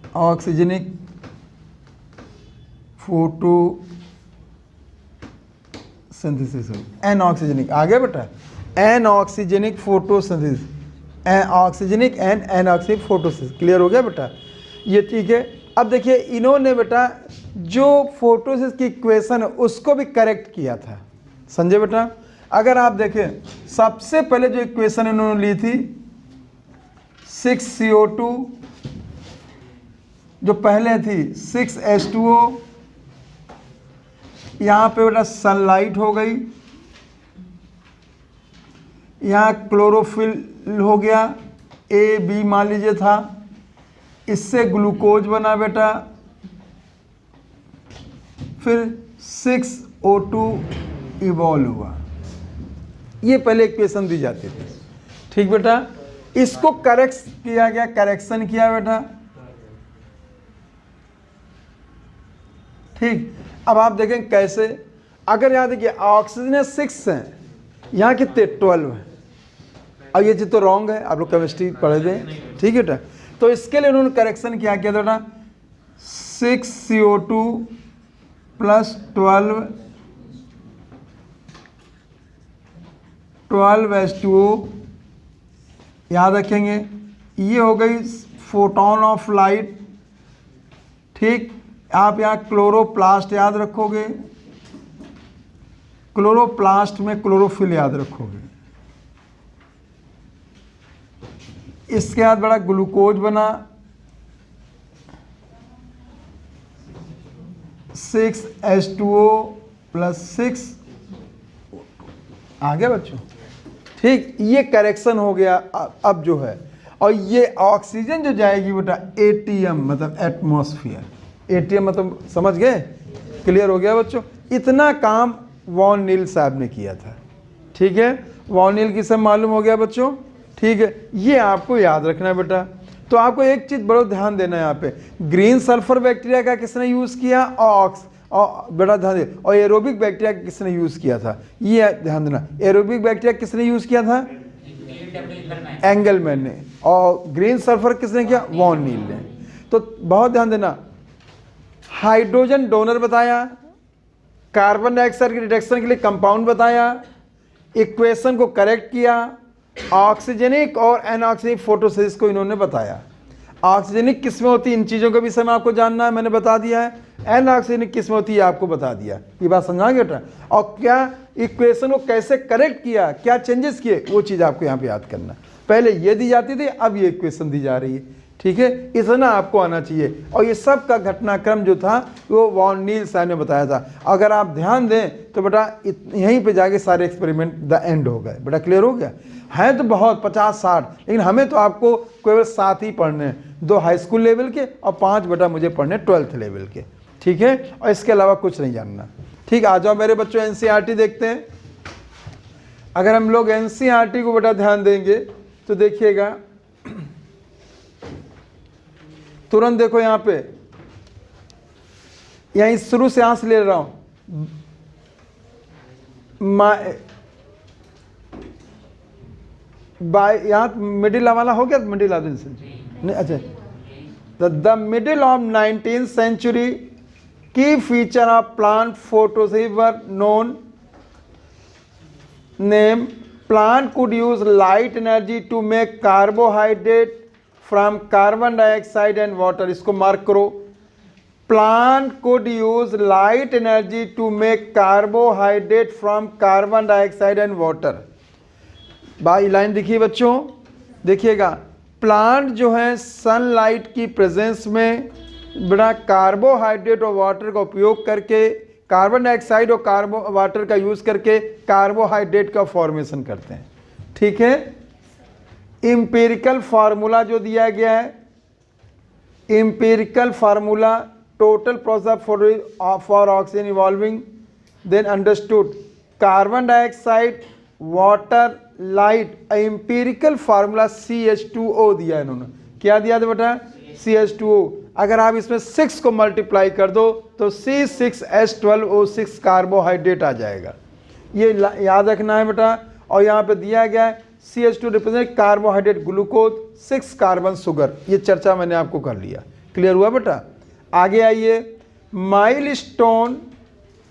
एनऑक्सीजेनिक फोटोसिंथेसिस होगी, एनऑक्सीजनिक। आ गया बेटा, anoxygenic photosynthesis, oxygenic and anoxygenic photosynthesis. Clear हो गया बेटा, ये ठीक है। अब देखिए इन्होंने बेटा जो फोटोसिंथेसिस की इक्वेशन है उसको भी करेक्ट किया था, समझे बेटा। अगर आप देखें सबसे पहले जो इक्वेशन इन्होंने ली थी 6CO2, जो पहले थी 6H2O, यहाँ पे बेटा सनलाइट हो गई, यहाँ क्लोरोफिल हो गया, AB मान लीजिए था, इससे ग्लूकोज बना बेटा, फिर 6O2 इवॉल्व हुआ। ये पहले इक्वेशन दी जाती थी, ठीक बेटा। इसको करेक्ट किया गया, करेक्शन किया बेटा, ठीक। अब आप देखें कैसे, अगर यहाँ देखिए ऑक्सीजन 6 है, यहाँ कितने 12 है। अब ये चीज़ तो रॉन्ग है, आप लोग केमिस्ट्री पढ़े थे, ठीक है बेटा। तो इसके लिए उन्होंने करेक्शन क्या किया था बेटा, 6CO2 प्लस 12H2O, याद रखेंगे। ये हो गई फोटोन ऑफ लाइट, ठीक। आप यहाँ क्लोरोप्लास्ट याद रखोगे, क्लोरोप्लास्ट में क्लोरोफिल याद रखोगे। इसके बाद बड़ा ग्लूकोज बना 6H2O प्लस 6, आ गया बच्चों, ठीक। ये करेक्शन हो गया। अब जो है, और ये ऑक्सीजन जो जाएगी बेटा ATM मतलब एटमॉस्फेयर, ATM मतलब समझ गए, क्लियर हो गया बच्चों। इतना काम वॉन नील साहब ने किया था, ठीक है। वॉन नील की सब मालूम हो गया बच्चों, ठीक है। ये आपको याद रखना है बेटा। तो आपको एक चीज़ बड़ा ध्यान देना है यहाँ पे, ग्रीन सल्फर बैक्टीरिया का किसने यूज़ किया, और बड़ा ध्यान दे, और एरोबिक बैक्टीरिया का किसने यूज़ किया था, ये ध्यान देना। एरोबिक बैक्टीरिया किसने यूज़ किया था, एंगलमैन ने, और ग्रीन सल्फर किसने किया, वॉन नील ने। तो बहुत ध्यान देना, हाइड्रोजन डोनर बताया, कार्बन डाइऑक्साइड के रिडक्शन के लिए कंपाउंड बताया, इक्वेशन को करेक्ट किया, ऑक्सीजनिक और एनऑक्सीजनिक फोटोसिंथेसिस को इन्होंने बताया। ऑक्सीजनिक किस्में होती है, इन चीज़ों के विषय में आपको जानना है, मैंने बता दिया है। एनऑक्सीजनिक किस्में होती है, आपको बता दिया। ये बात समझाएंगे बेटा, और क्या इक्वेशन को कैसे करेक्ट किया, क्या चेंजेस किए, वो चीज़ आपको यहाँ पे याद करना। पहले ये दी जाती थी, अब ये इक्वेशन दी जा रही है, ठीक है। इतना आपको आना चाहिए। और ये सब का घटनाक्रम जो था वो वॉन नील साहब ने बताया था। अगर आप ध्यान दें तो बेटा यहीं पे जाके सारे एक्सपेरिमेंट द एंड हो गए बेटा। क्लियर हो गया, हैं तो बहुत 50-60, लेकिन हमें तो आपको केवल 7 ही पढ़ने हैं, 2 हाई स्कूल लेवल के और 5 बेटा मुझे पढ़ने 12th लेवल के, ठीक है। और इसके अलावा कुछ नहीं जानना, ठीक। आ जाओ मेरे बच्चों, NCERT देखते हैं। अगर हम लोग NCERT को बेटा ध्यान देंगे तो देखिएगा, तुरंत देखो यहाँ पे, यहीं शुरू से यहाँ से ले रहा हूं, यहाँ मिडिल वाला हो गया, मिडिल ऑफ नहीं, अच्छा। The middle of 19th century की feature of plant photosynthesis were known name, plant could use light energy to make carbohydrate from carbon dioxide and water. इसको मार्क करो, plant could use light energy to make carbohydrate from carbon dioxide and water. By line देखिए बच्चों, देखिएगा, plant जो है sunlight की presence में बड़ा कार्बोहाइड्रेट और वाटर का उपयोग करके, कार्बन डाइऑक्साइड और वाटर का यूज करके कार्बोहाइड्रेट का फॉर्मेशन करते हैं, ठीक है। इंपेरिकल फार्मूला जो दिया गया है, empirical formula, total process for oxygen evolving, then understood carbon dioxide, water, light, empirical formula CH2O दिया है इन्होंने। क्या दिया था बेटा, CH2O। अगर आप इसमें 6 को मल्टीप्लाई कर दो तो C6H12O6 कार्बोहाइड्रेट आ जाएगा, ये याद रखना है बेटा। और यहाँ पे दिया गया है CH2 represent carbohydrate, glucose, 6 carbon sugar. ये चर्चा मैंने आपको कर लिया, क्लियर हुआ बेटा। आगे आइए, milestone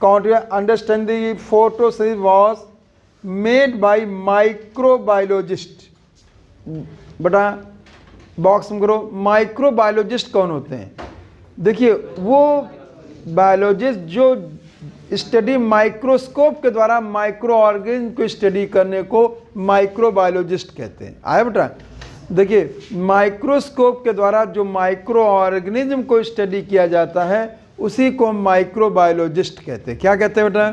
understand the photosynthesis was made by microbiologist। बेटा बॉक्स में करो, माइक्रोबायोलॉजिस्ट कौन होते हैं? देखिए वो बायोलॉजिस्ट जो स्टडी माइक्रोस्कोप के द्वारा माइक्रो ऑर्गेनिज्म को स्टडी करने को माइक्रोबायोलॉजिस्ट कहते हैं। आया बेटा? देखिए माइक्रोस्कोप के द्वारा जो माइक्रो ऑर्गेनिज्म को स्टडी किया जाता है उसी को माइक्रोबायोलॉजिस्ट कहते हैं। क्या कहते हैं बेटा?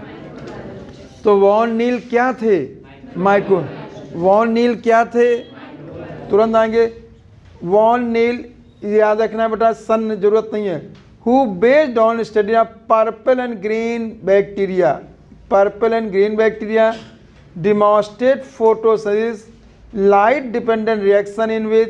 तो वॉन नील क्या थे? वॉन नील क्या थे? तुरंत आएंगे। वॉन नील याद रखना है बेटा, सन जरूरत नहीं है। Who based on study of purple and green bacteria demonstrate photosynthesis light dependent reaction in which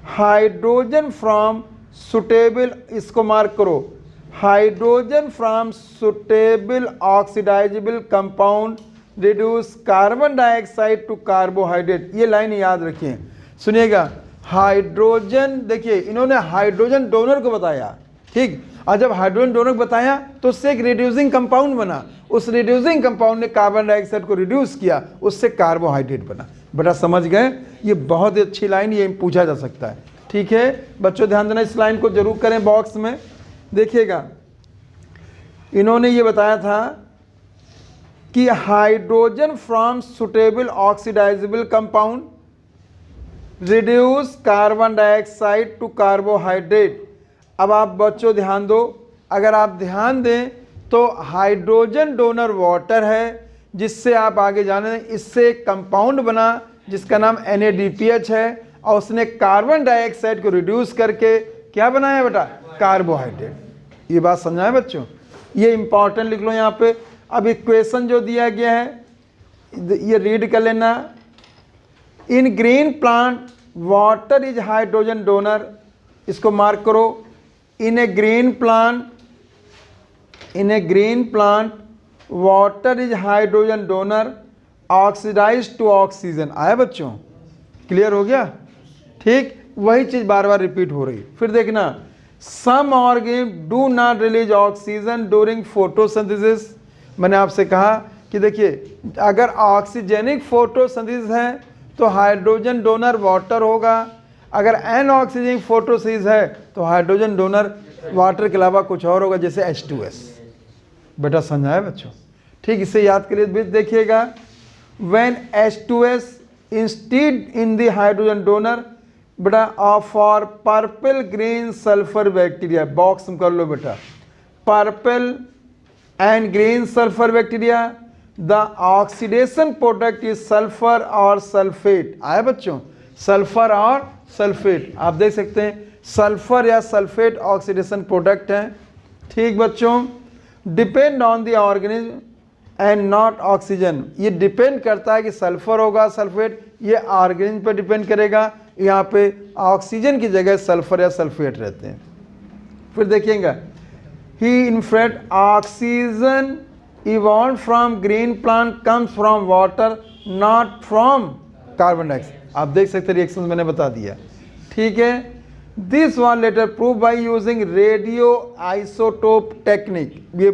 hydrogen from suitable, इसको मार्क करो, hydrogen from suitable oxidisable compound reduce carbon dioxide to carbohydrate. ये लाइन याद रखिए, सुनिएगा। Hydrogen, देखिए इन्होंने hydrogen donor को बताया, ठीक। और जब हाइड्रोजन डोनर को बताया तो उससे एक रिड्यूसिंग कंपाउंड बना, उस रिड्यूसिंग कंपाउंड ने कार्बन डाइऑक्साइड को रिड्यूस किया, उससे कार्बोहाइड्रेट बना। बेटा समझ गए? ये बहुत ही अच्छी लाइन, ये पूछा जा सकता है, ठीक है बच्चों। ध्यान देना, इस लाइन को जरूर करें बॉक्स में। देखिएगा इन्होंने ये बताया था कि hydrogen from suitable oxidisable compound reduce carbon dioxide to carbohydrate. अब आप बच्चों ध्यान दो, अगर आप ध्यान दें तो हाइड्रोजन डोनर वाटर है, जिससे आप आगे जाने, इससे एक कंपाउंड बना जिसका नाम NADPH है, और उसने कार्बन डाइऑक्साइड को रिड्यूस करके क्या बनाया बेटा? कार्बोहाइड्रेट। ये बात समझाए बच्चों? ये इंपॉर्टेंट लिख लो यहाँ पे। अब इक्वेशन जो दिया गया है ये रीड कर लेना। In green plant water is hydrogen donor, इसको मार्क करो। In a green plant water is hydrogen donor oxidise to oxygen. आया बच्चों? क्लियर हो गया? ठीक, वही चीज बार बार रिपीट हो रही। फिर देखना, some organism do not release oxygen during photosynthesis. मैंने आपसे कहा कि देखिए अगर ऑक्सीजेनिक फोटोसिंथेसिस है तो हाइड्रोजन डोनर वाटर होगा, अगर अनऑक्सीजेनिक फोटोसिंथेसिस है तो हाइड्रोजन डोनर वाटर के अलावा कुछ और होगा, जैसे H2S। बेटा समझाए बच्चों? ठीक, इसे याद करिए। देखिएगा, when H2S instead in the hydrogen donor बेटा for purple green sulphur bacteria, box में कर लो बेटा, purple and green sulphur bacteria the oxidation product is sulphur और सल्फेट। आया बच्चों? सल्फर और सल्फेट, आप देख सकते हैं सल्फर या सल्फेट ऑक्सीडेशन प्रोडक्ट हैं, ठीक बच्चों। Depend on the organism and not oxygen, ये डिपेंड करता है कि सल्फर होगा सल्फेट, ये ऑर्गेनिज्म पर डिपेंड करेगा। यहाँ पे ऑक्सीजन की जगह सल्फर या सल्फेट रहते हैं। फिर देखिएगा, he in fact oxygen evolve from green plant comes from water not from carbon dioxide. आप देख सकते हैं रिएक्शन मैंने बता दिया, ठीक है। This was later prove by using radio isotope technique. ये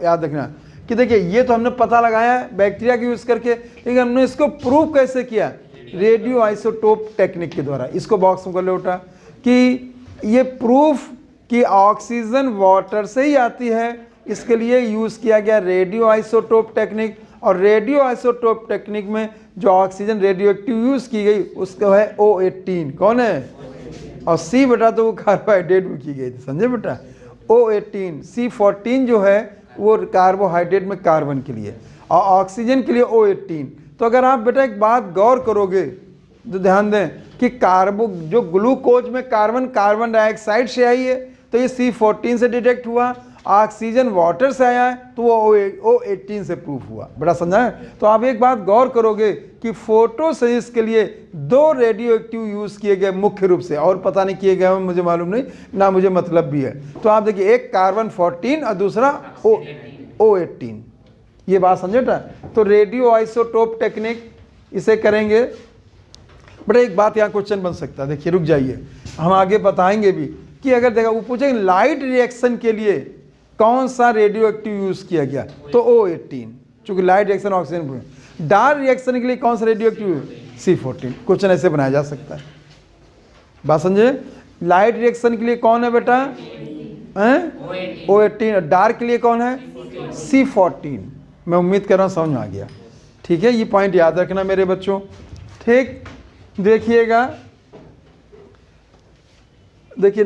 याद रखना कि देखिए ये तो हमने पता लगाया है बैक्टीरिया के यूज करके, लेकिन हमने इसको प्रूव कैसे किया? रेडियो आइसोटोप टेक्निक के द्वारा। इसको बॉक्स में कर लो उठा कि ये प्रूफ कि ऑक्सीजन वाटर से ही आती है, इसके लिए यूज़ किया गया रेडियो आइसोटोप टेक्निक। और रेडियो आइसोटोप टेक्निक में जो ऑक्सीजन रेडियो एक्टिव यूज़ की गई उसका है O18। कौन है? और C बेटा तो वो कार्बोहाइड्रेट में की गई थी, समझे बेटा? O18, C14 जो है वो कार्बोहाइड्रेट में कार्बन के लिए, और ऑक्सीजन के लिए O18। तो अगर आप बेटा एक बात गौर करोगे तो ध्यान दें कि जो ग्लूकोज में कार्बन डाइऑक्साइड से आई है तो ये C14 से डिटेक्ट हुआ, ऑक्सीजन वाटर से आया है तो वो O18 से प्रूफ हुआ। बड़ा समझा है? तो आप एक बात गौर करोगे कि फोटोसिंथेसिस के लिए दो रेडियो एक्टिव यूज़ किए गए मुख्य रूप से, और पता नहीं किए गए मुझे मालूम नहीं ना, मुझे मतलब भी है। तो आप देखिए, एक कार्बन 14 और दूसरा O18। ये बात समझे बेटा? तो रेडियो आइसोटोप टेक्निक इसे करेंगे। बड़ा एक बात यहाँ क्वेश्चन बन सकता है, देखिए रुक जाइए, हम आगे बताएंगे भी कि अगर देखा वो पूछेंगे लाइट रिएक्शन के लिए कौन सा रेडियो एक्टिव यूज़ किया गया, तो O18, चूंकि light reaction oxygen. Dark reaction के लिए कौन सा रेडियो एक्टिव, C14। क्वेश्चन ऐसे बनाया जा सकता है, बात समझे। लाइट रिएक्शन के लिए कौन है बेटा, O18। डार्क के लिए कौन है, C14। मैं उम्मीद कर रहा हूँ समझ में आ गया, ठीक है। ये पॉइंट याद रखना मेरे बच्चों, ठीक। देखिएगा, देखिए,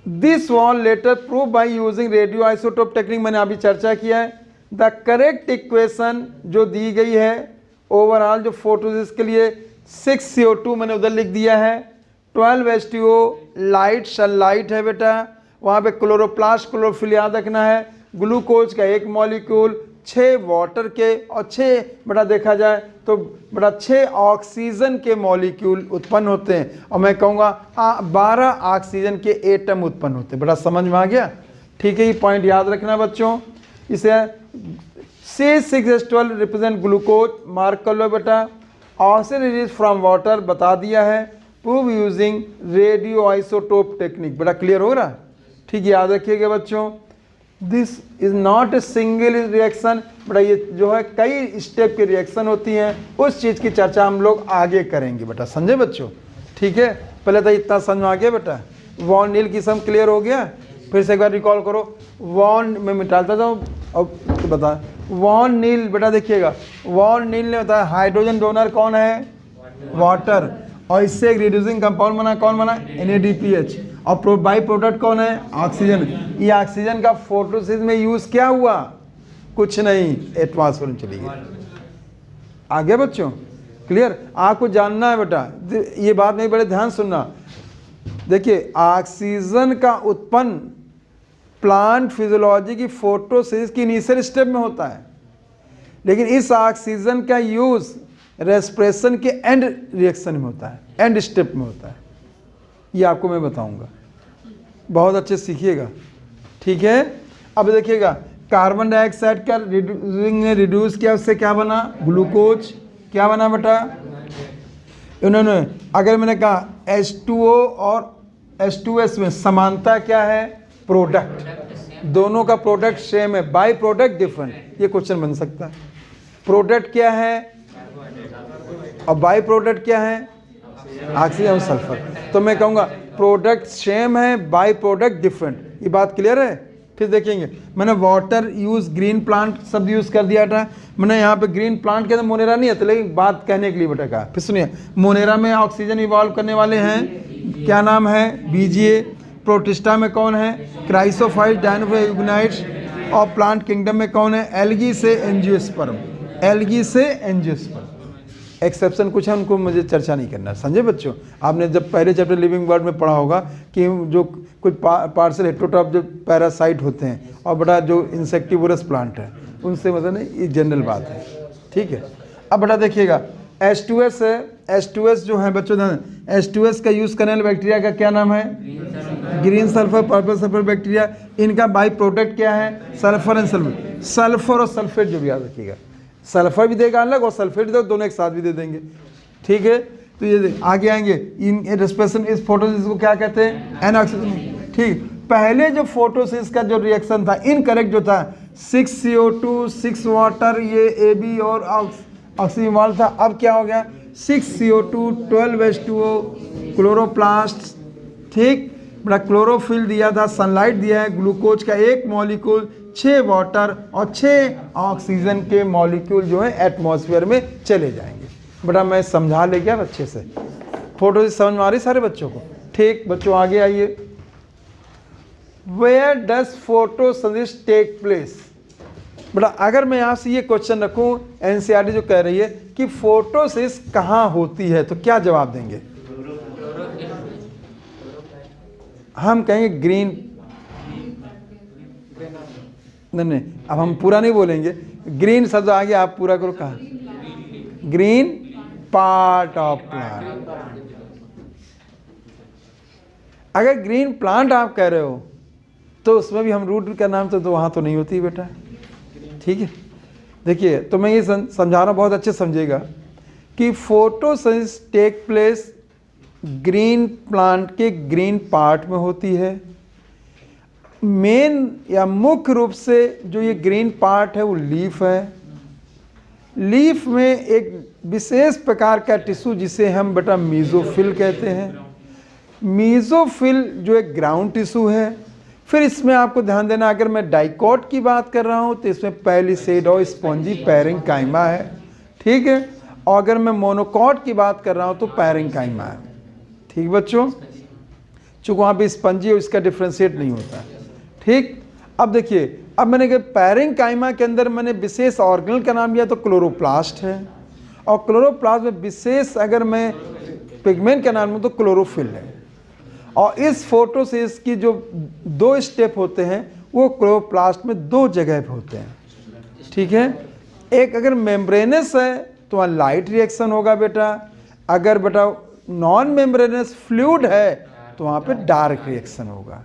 this was later prove by using radio isotope technique, मैंने अभी चर्चा किया है। द करेक्ट इक्वेशन जो दी गई है ओवरऑल जो फोटोसिस के लिए 6CO2 मैंने उधर लिख दिया है, 12H2O लाइट सनलाइट है बेटा, वहाँ पे क्लोरोप्लास्ट क्लोरोफिल याद रखना है, ग्लूकोज का एक मॉलिक्यूल, 6 वाटर के और 6 बेटा देखा जाए तो बेटा 6 ऑक्सीजन के मॉलिक्यूल उत्पन्न होते हैं, और मैं कहूँगा 12 ऑक्सीजन के एटम उत्पन्न होते हैं। बेटा समझ में आ गया, ठीक है। ये पॉइंट याद रखना बच्चों। इसे C6H12 रिप्रेजेंट ग्लूकोज, मार्क कर लो बेटा। ऑक्सीजन रिलीज फ्रॉम वाटर बता दिया है, prove using radio isotope technique, बेटा क्लियर हो रहा, ठीक है। याद रखिएगा बच्चों, this is not a single reaction, बेटा ये जो है कई स्टेप की रिएक्शन होती हैं, उस चीज़ की चर्चा हम लोग आगे करेंगे बेटा, समझे बच्चों, ठीक है। पहले तो इतना समझ में आ गया बेटा, वॉन नील की सम क्लियर हो गया। फिर से एक बार रिकॉल करो, वॉन में मिटाता जाऊँ अब तो बता, वॉन नील बेटा देखिएगा, वॉन नील ने बताया हाइड्रोजन डोनर कौन है, वाटर, और इससे एक रिड्यूसिंग कंपाउंड बना, कौन बना, NADPH, और बाई प्रोडक्ट कौन है, ऑक्सीजन। ये ऑक्सीजन का फोटोसिस में यूज क्या हुआ, कुछ नहीं, एटमॉस्फेयर में चली गई। आगे बच्चों क्लियर, आपको जानना है बेटा, ये बात नहीं, बड़े ध्यान सुनना। देखिए ऑक्सीजन का उत्पन्न प्लांट फिजियोलॉजी की फोटोसिस की इनिशियल स्टेप में होता है, लेकिन इस ऑक्सीजन का यूज रेस्पिरेशन के एंड रिएक्शन में होता है, एंड स्टेप में होता है। ये आपको मैं बताऊंगा, बहुत अच्छे सीखिएगा, ठीक है। अब देखिएगा, कार्बन डाइऑक्साइड का रिड्यूस किया, उससे क्या बना, ग्लूकोज, क्या बना बेटा, इन्होंने अगर मैंने कहा H2O और H2S में समानता क्या है, प्रोडक्ट, दोनों का प्रोडक्ट सेम है, बाई प्रोडक्ट डिफरेंट, ये क्वेश्चन बन सकता है। प्रोडक्ट क्या है और बाई प्रोडक्ट क्या है, ऑक्सीजन और सल्फर। तो मैं कहूँगा प्रोडक्ट सेम है, बाई प्रोडक्ट डिफरेंट, ये बात क्लियर है। फिर देखेंगे, मैंने वाटर यूज, ग्रीन प्लांट शब्द यूज कर दिया था, मैंने यहाँ पे ग्रीन प्लांट के अंदर मोनेरा नहीं है, लेकिन बात कहने के लिए बेटा कहा। फिर सुनिए, मोनेरा में ऑक्सीजन इवॉल्व करने वाले हैं, क्या नाम है, BGA। प्रोटिस्टा में कौन है, क्राइसोफाइट डायनोफाइट्स, और प्लांट किंगडम में कौन है, एल्गी से एंजियोस्पर्म, एल्गी से एंजियोस्पर्म। एक्सेप्शन कुछ है, उनको मुझे चर्चा नहीं करना, समझे बच्चों। आपने जब पहले चैप्टर लिविंग वर्ल्ड में पढ़ा होगा कि जो कुछ पार्सल हेट्रोट्रॉप जो पैरासाइट होते हैं और बड़ा जो इंसेक्टिवोरस प्लांट है, उनसे मतलब नहीं, ये जनरल बात है, ठीक है। अब बड़ा देखिएगा, H2S है, H2S जो है बच्चों, H2S का यूज़ करने वाले बैक्टीरिया का क्या नाम है, green sulphur purple sulphur bacteria. इनका बाई प्रोडक्ट क्या है, सल्फर एंड सल्फर। सल्फर और सल्फेट जो भी याद रखिएगा, सल्फर भी देगा अलग और सल्फेट दो, दोनों एक साथ भी दे देंगे, ठीक है। तो ये आगे आएंगे, इन रेस्पिरेशन इस फोटोसिस को क्या कहते हैं, एनऑक्सीजन, ठीक। पहले जो फोटोसिस का जो रिएक्शन था इनकरेक्ट जो था, 6CO2 6 वाटर, ये AB और ऑक्सीजन वाल था। अब क्या हो गया, 6CO2 12H2O क्लोरोप्लास्ट, ठीक, बड़ा क्लोरोफिल दिया था, सनलाइट दिया है, ग्लूकोज का एक मॉलिक्यूल, 6 वाटर और 6 ऑक्सीजन के मॉलिक्यूल जो है एटमॉस्फेयर में चले जाएंगे। बेटा मैं समझा ले गया अच्छे से, फोटो समझ में आ रही सारे बच्चों को, ठीक। बच्चों आगे आइए, where does photosynthesis take place. बेटा अगर मैं यहाँ से ये क्वेश्चन रखूँ, NCERT जो कह रही है कि फोटोसिंथेसिस कहाँ होती है, तो क्या जवाब देंगे, हम कहेंगे ग्रीन, नहीं, अब हम पूरा नहीं बोलेंगे, ग्रीन शब्द आगे आप पूरा करो, कहा ग्रीन पार्ट ऑफ प्लांट। अगर ग्रीन प्लांट आप कह रहे हो तो उसमें भी हम रूट का नाम तो वहाँ तो नहीं होती बेटा, ठीक है। देखिए तो मैं ये समझा रहा हूँ, बहुत अच्छे समझिएगा कि photosynthesis take place green plant के ग्रीन पार्ट में होती है। मेन या मुख्य रूप से जो ये ग्रीन पार्ट है वो लीफ है। लीफ में एक विशेष प्रकार का टिश्यू जिसे हम बेटा मीजोफिल कहते हैं। मीजोफिल जो एक ग्राउंड टिश्यू है। फिर इसमें आपको ध्यान देना, अगर मैं डाइकॉट की बात कर रहा हूँ तो इसमें पैलिसेड और स्पॉन्जी पैरेंकाइमा है, ठीक है। और अगर मैं मोनोकॉट की बात कर रहा हूँ तो पैरेंकाइमा है, ठीक बच्चों। चूँकि वहाँ पे स्पंजी और इसका डिफ्रेंशिएट नहीं होता है, ठीक। अब देखिए, अब मैंने कहा पैरेंकाइमा के अंदर मैंने विशेष ऑर्गेनल का नाम लिया तो क्लोरोप्लास्ट है, और क्लोरोप्लास्ट में विशेष अगर मैं पिगमेंट का नाम लूँ तो क्लोरोफिल है। और इस फोटोसिंथेसिस की जो 2 स्टेप होते हैं वो क्लोरोप्लास्ट में 2 जगह पे होते हैं, ठीक है। एक अगर मेम्ब्रेनस है तो वहाँ लाइट रिएक्शन होगा बेटा, अगर बेटा नॉन मेम्ब्रेनस फ्लूइड है तो वहाँ पे डार्क रिएक्शन होगा,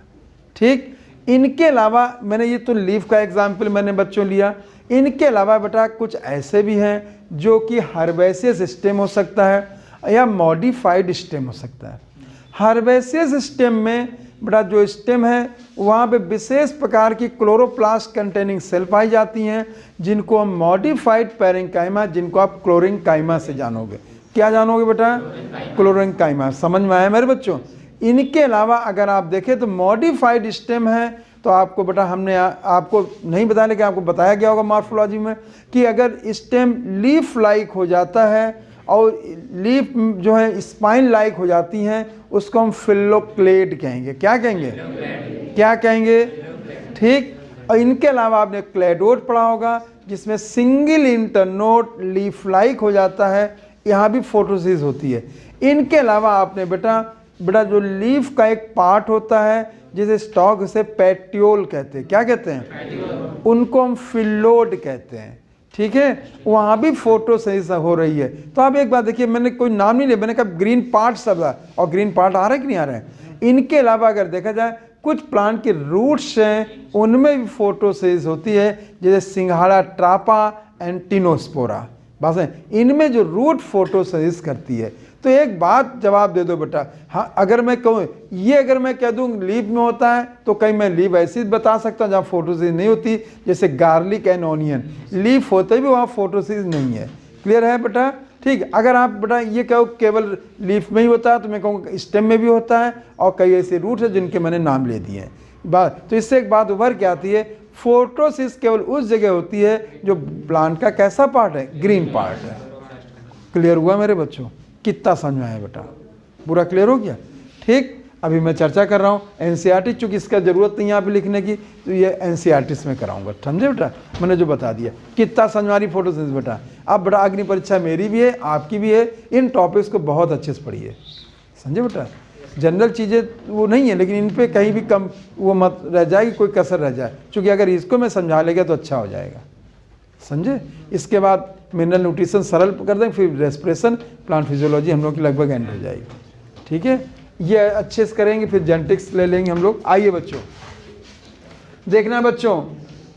ठीक। इनके अलावा मैंने ये तो लीफ का एग्जाम्पल मैंने बच्चों लिया। इनके अलावा बेटा कुछ ऐसे भी हैं जो कि हर्बेसियस स्टेम हो सकता है या मॉडिफाइड स्टेम हो सकता है। हर्बेसियस स्टेम में बेटा जो स्टेम है वहाँ पे विशेष प्रकार की क्लोरोप्लास्ट कंटेनिंग सेल पाई जाती हैं, जिनको हम मॉडिफाइड पैरेंकाइमा, जिनको आप क्लोरेंकाइमा से जानोगे। क्या जानोगे बेटा? क्लोरेंकाइमा। समझ में आया मेरे बच्चों? इनके अलावा अगर आप देखें तो मॉडिफाइड स्टेम है तो आपको बेटा हमने आपको नहीं बताया लेकिन आपको बताया गया होगा मॉर्फोलॉजी में कि अगर स्टेम लीफ लाइक हो जाता है और लीफ जो है स्पाइन लाइक हो जाती हैं उसको हम फिलोक्लेड कहेंगे। क्या कहेंगे? क्या कहेंगे? ठीक। और इनके अलावा आपने क्लेडोड पढ़ा होगा जिसमें सिंगल इंटरनोड लीफ लाइक हो जाता है, यहाँ भी फोटोसिस होती है। इनके अलावा आपने बेटा जो लीफ का एक पार्ट होता है जिसे स्टॉक से पेट्योल कहते हैं। क्या कहते हैं? उनको हम फिलोड कहते हैं, ठीक है। वहाँ भी फोटोसिंथेसिस हो रही है। तो आप एक बात देखिए, मैंने कोई नाम नहीं लिया, मैंने कहा ग्रीन पार्ट सब है, और ग्रीन पार्ट आ रहा है कि नहीं आ रहा है। इनके अलावा अगर देखा जाए कुछ प्लांट के रूट्स हैं उनमें भी फोटोसिंथेसिस होती है, जैसे सिंघाड़ा ट्रापा एंटिनोस्पोरा, बस है इनमें जो रूट फोटोसिंथेसिस करती है। तो एक बात जवाब दे दो बेटा, हाँ अगर मैं कहूँ ये अगर मैं कह दूँ लीफ में होता है तो कहीं मैं लीफ ऐसी बता सकता हूँ जहाँ फोटोसिंथेसिस नहीं होती, जैसे गार्लिक एंड ऑनियन लीफ होते भी वहाँ फोटोसिंथेसिस नहीं है। क्लियर है बेटा? ठीक। अगर आप बेटा ये कहो केवल लीफ में ही होता है तो मैं कहूँगा स्टेम में भी होता है, और कई ऐसे रूट है जिनके मैंने नाम ले दिए हैं। बात तो इससे एक बात उभर के आती है, फोटोसिंथेसिस केवल उस जगह होती है जो प्लांट का कैसा पार्ट है? ग्रीन पार्ट है। क्लियर हुआ मेरे बच्चों? कितना समझ में आया बेटा? पूरा क्लियर हो गया? ठीक। अभी मैं चर्चा कर रहा हूँ एनसीईआरटी, चूँकि इसका ज़रूरत नहीं है यहाँ पे लिखने की तो ये एनसीईआरटी में कराऊंगा। समझे बेटा? मैंने जो बता दिया कितना समझ में आ रही फोटोसिंथेसिस बेटा। अब बेटा अग्नि परीक्षा मेरी भी है आपकी भी है, इन टॉपिक्स को बहुत अच्छे से पढ़िए। समझे बेटा? जनरल चीज़ें वो नहीं है लेकिन इन पर कहीं भी कम वो मत रह जाएगी, कोई कसर रह जाए, चूँकि अगर इसको मैं समझा लेगा तो अच्छा हो जाएगा। समझे? इसके बाद मिनरल न्यूट्रिशन सरल कर दें, फिर रेस्पिरेशन प्लांट फिजियोलॉजी हम लोग की लगभग एंड हो जाएगी। ठीक है, ये अच्छे से करेंगे, फिर जेनेटिक्स ले लेंगे हम लोग। आइए बच्चों देखना बच्चों,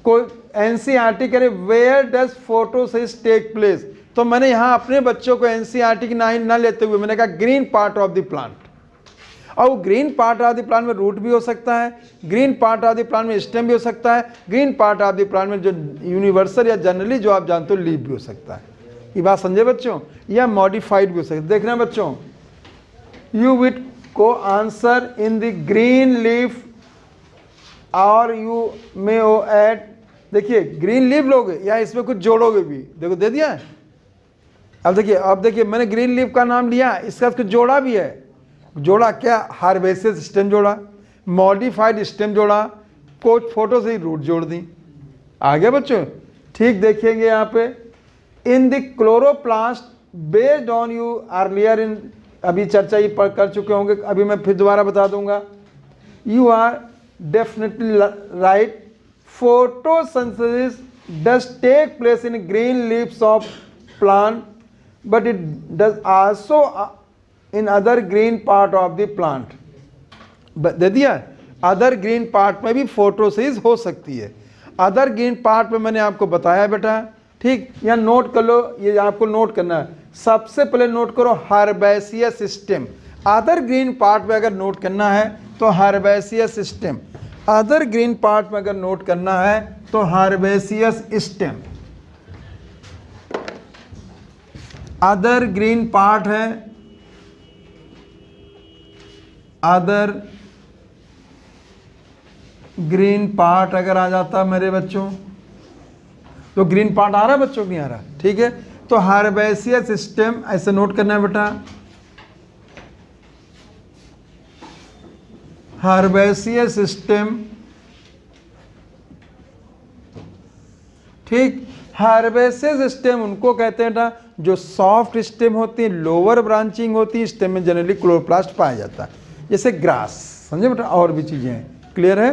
कोई एनसीईआरटी करे where does photosynthesis take place, तो मैंने यहाँ अपने बच्चों को एनसीईआरटी की ना लेते हुए मैंने कहा green part of the plant. और वो green part of the plant में रूट भी हो सकता है, green part of the plant में स्टेम भी हो सकता है, green part of the plant में जो यूनिवर्सल या जनरली जो आप जानते हो लीफ भी हो सकता है। ये बात समझे बच्चों? या मॉडिफाइड भी हो सकता है। देखना बच्चों, यू विल को answer in the green leaf और यू मे ओ एड। देखिए ग्रीन लीफ लोगे या इसमें कुछ जोड़ोगे भी, देखो दे दिया है। अब देखिए मैंने ग्रीन लीफ का नाम लिया, इसका कुछ जोड़ा भी है। जोड़ा क्या? हार्बेसियस स्टेम जोड़ा, मॉडिफाइड स्टेम जोड़ा, कुछ फोटो से ही रूट जोड़ दी। आ गया बच्चों? ठीक। देखेंगे यहाँ पे in the chloroplast based on you earlier in, अभी चर्चा ये कर चुके होंगे, अभी मैं फिर दोबारा बता दूंगा। You are definitely right, photosynthesis does take place in green leaves of plant but it does also in other green part of the plant. दे दिया, अदर ग्रीन पार्ट में भी फोटोसिंथेसिस हो सकती है। अदर ग्रीन पार्ट में मैंने आपको बताया बेटा। ठीक, यहाँ नोट कर लो, ये आपको नोट करना है। सबसे पहले नोट करो herbaceous stem. Other green part में अगर नोट करना है तो herbaceous stem. Other green part में अगर नोट करना है तो herbaceous stem, other green part है, अदर ग्रीन पार्ट अगर आ जाता मेरे बच्चों, तो ग्रीन पार्ट आ रहा है बच्चों, नहीं आ रहा, ठीक है। तो हर्बेसियस स्टेम ऐसे नोट करना है बेटा, हर्बेसियस स्टेम, ठीक। हर्बेसियस स्टेम उनको कहते हैं बेटा जो सॉफ्ट स्टेम होती है, लोअर ब्रांचिंग होती है, स्टेम में जनरली क्लोरोप्लास्ट पाया जाता है, जैसे ग्रास, समझे बेटा, और भी चीजें हैं, क्लियर है।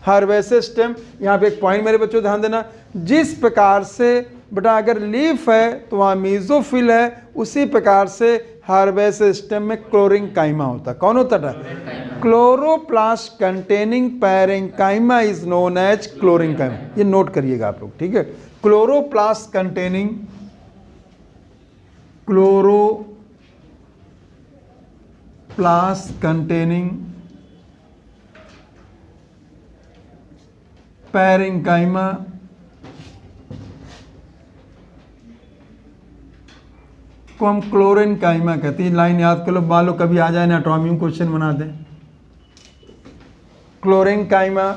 हर्बेसियस स्टेम, यहाँ पे एक पॉइंट मेरे बच्चों ध्यान देना, जिस प्रकार से बेटा अगर लीफ है तो वहाँ मीजोफिल है, उसी प्रकार से हर्बेसियस स्टेम में क्लोरेंकाइमा होता है। कौन होता है? Chloroplast containing parenchyma is known as chlorenchyma, ये नोट करिएगा आप लोग, ठीक है। Chloroplast containing, chloroplast containing parenchyma को हम क्लोरेंकाइमा कहते हैं। लाइन याद कर लो, मान लो कभी आ जाए ना एटॉमी में क्वेश्चन बना दें। क्लोरेंकाइमा,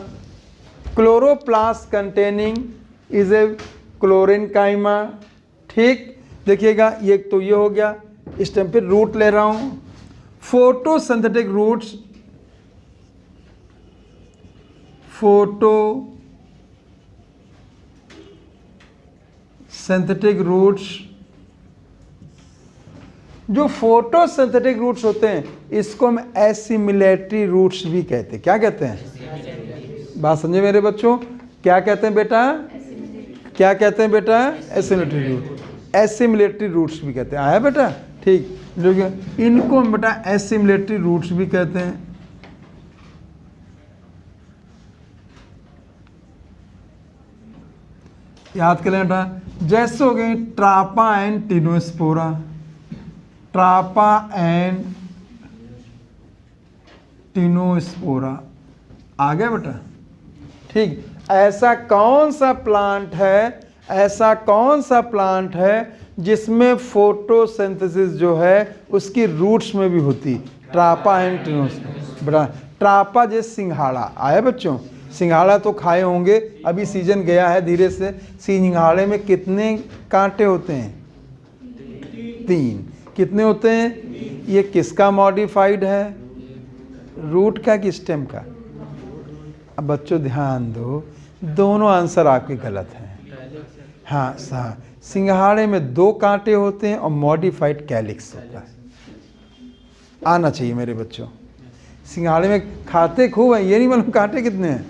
क्लोरोप्लास्ट कंटेनिंग इज ए क्लोरेंकाइमा, ठीक। देखिएगा ये तो ये हो गया, इस टाइम पे रूट ले रहा हूं, फोटोसिंथेटिक रूट्स, फोटोसिंथेटिक रूट्स, जो फोटोसिंथेटिक रूट्स होते हैं इसको हम एसिमिलेटरी रूट्स भी कहते हैं। क्या कहते हैं? बात समझे मेरे बच्चों, क्या कहते हैं बेटा? क्या कहते हैं बेटा? एसिमिलेटरी रूट, एसिमिलेटरी रूट्स भी कहते हैं। आया बेटा, ठीक। इनको हम बेटा एसिमिलेटरी रूट्स भी कहते हैं। याद करें बेटा, जैसे हो गए Trapa and Tinospora, Trapa and Tinospora आ गया बेटा, ठीक। ऐसा कौन सा प्लांट है, ऐसा कौन सा प्लांट है जिसमें फोटोसिंथेसिस जो है उसकी रूट्स में भी होती? ट्रापा एंड टिनोस्पोरा बेटा। ट्रापा जैसे सिंघाड़ा, आया बच्चों? सिंघाड़ा तो खाए होंगे, अभी सीजन गया है धीरे से। सिंघाड़े में कितने कांटे होते हैं? 3। कितने होते हैं? ये किसका मॉडिफाइड है? रूट का कि स्टेम का? अब बच्चों ध्यान दो, दोनों आंसर आपके गलत हैं। हाँ हाँ, सिंघाड़े में 2 कांटे होते हैं और मॉडिफाइड कैलिक्स होता है। आना चाहिए मेरे बच्चों। सिंघाड़े में खाते खूब हैं, ये नहीं मालूम कांटे कितने हैं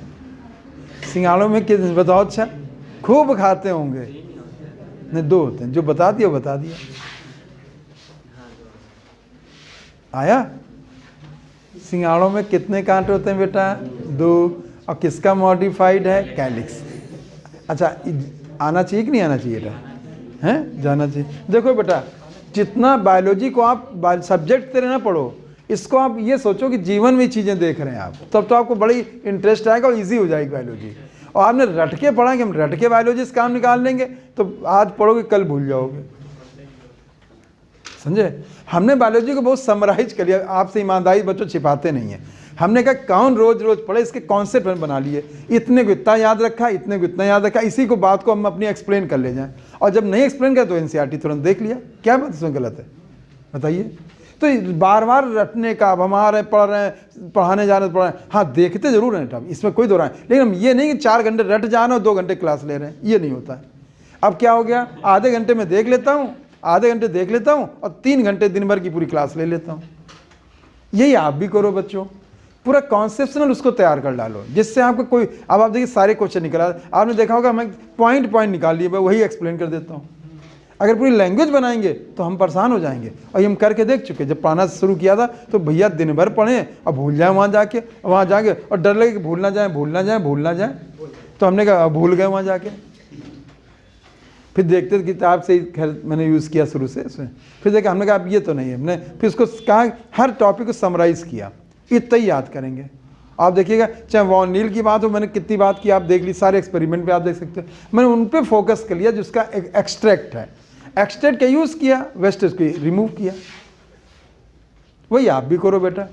सिंघाड़ों में, कितने बताओ? अच्छा, खूब खाते होंगे। नहीं, 2 होते हैं, जो बता दिया बता दिया। आया? सिंघाड़ों में कितने कांटे होते हैं बेटा? 2। और किसका मॉडिफाइड है? कैलिक्स। अच्छा, आना चाहिए कि नहीं आना चाहिए बेटा? हैं, जाना चाहिए। देखो बेटा, जितना बायोलॉजी को आप सब्जेक्ट तेरे ना पढ़ो, इसको आप ये सोचो कि जीवन में चीज़ें देख रहे हैं आप, तब तो आपको बड़ी इंटरेस्ट आएगा और इजी हो जाएगी बायोलॉजी। और आपने रट के पढ़ा कि हम रट के बायोलॉजी से काम निकाल लेंगे, तो आज पढ़ोगे कल भूल जाओगे, समझे? हमने बायोलॉजी को बहुत समराइज कर लिया। आपसे ईमानदारी बच्चों छिपाते नहीं हैं। हमने कहा कौन रोज रोज पढ़े, इसके कॉन्सेप्ट बना लिए, इतने को इतना याद रखा, इतने को इतना याद रखा, इसी को बात को हम अपनी एक्सप्लेन कर ले जाएं। और जब नहीं एक्सप्लेन कर तो एनसीईआरटी तुरंत देख लिया। क्या बात इसमें गलत है बताइए? तो बार बार रटने का, अब हम आ रहे हैं, पढ़ रहे हैं, पढ़ाने जा रहे हैं, पढ़ रहे हैं, हाँ देखते जरूर हैं, इसमें कोई दो राय, लेकिन हम ये नहीं कि 4 घंटे रट जाना और 2 घंटे क्लास ले रहे हैं, ये नहीं होता है। अब क्या हो गया, आधे घंटे में देख लेता हूँ, आधे घंटे देख लेता हूँ और 3 घंटे दिन भर की पूरी क्लास ले लेता हूँ। यही आप भी करो बच्चों, पूरा कॉन्सेप्शनल उसको तैयार कर डालो, जिससे आपको कोई, अब आप देखिए सारे क्वेश्चन निकला, आपने देखा होगा मैं पॉइंट निकाल लिए, मैं वही एक्सप्लेन कर देता हूँ। अगर पूरी लैंग्वेज बनाएंगे तो हम परेशान हो जाएंगे, और ये हम करके देख चुके। जब पढ़ाना शुरू किया था तो भैया दिन भर पढ़ें और भूल जाए वहाँ जाके, और डर लगे कि भूल ना जाए, तो हमने कहा भूल गए वहाँ जाके। फिर देखते किताब से खैर मैंने यूज़ किया शुरू से इसमें, फिर देखा, हमने कहा अब ये तो नहीं है, हमने फिर उसको कहा हर टॉपिक को समराइज़ किया, इतना ही याद करेंगे। आप देखिएगा, चाहे वॉन नील की बात हो, मैंने कितनी बात की आप देख ली, सारे एक्सपेरिमेंट पे आप देख सकते हो, मैंने उन पे फोकस कर लिया जिसका एक्सट्रैक्ट है, एक्सट्रैक्ट का यूज़ किया, वेस्टेज को रिमूव किया। वही आप भी करो बेटा,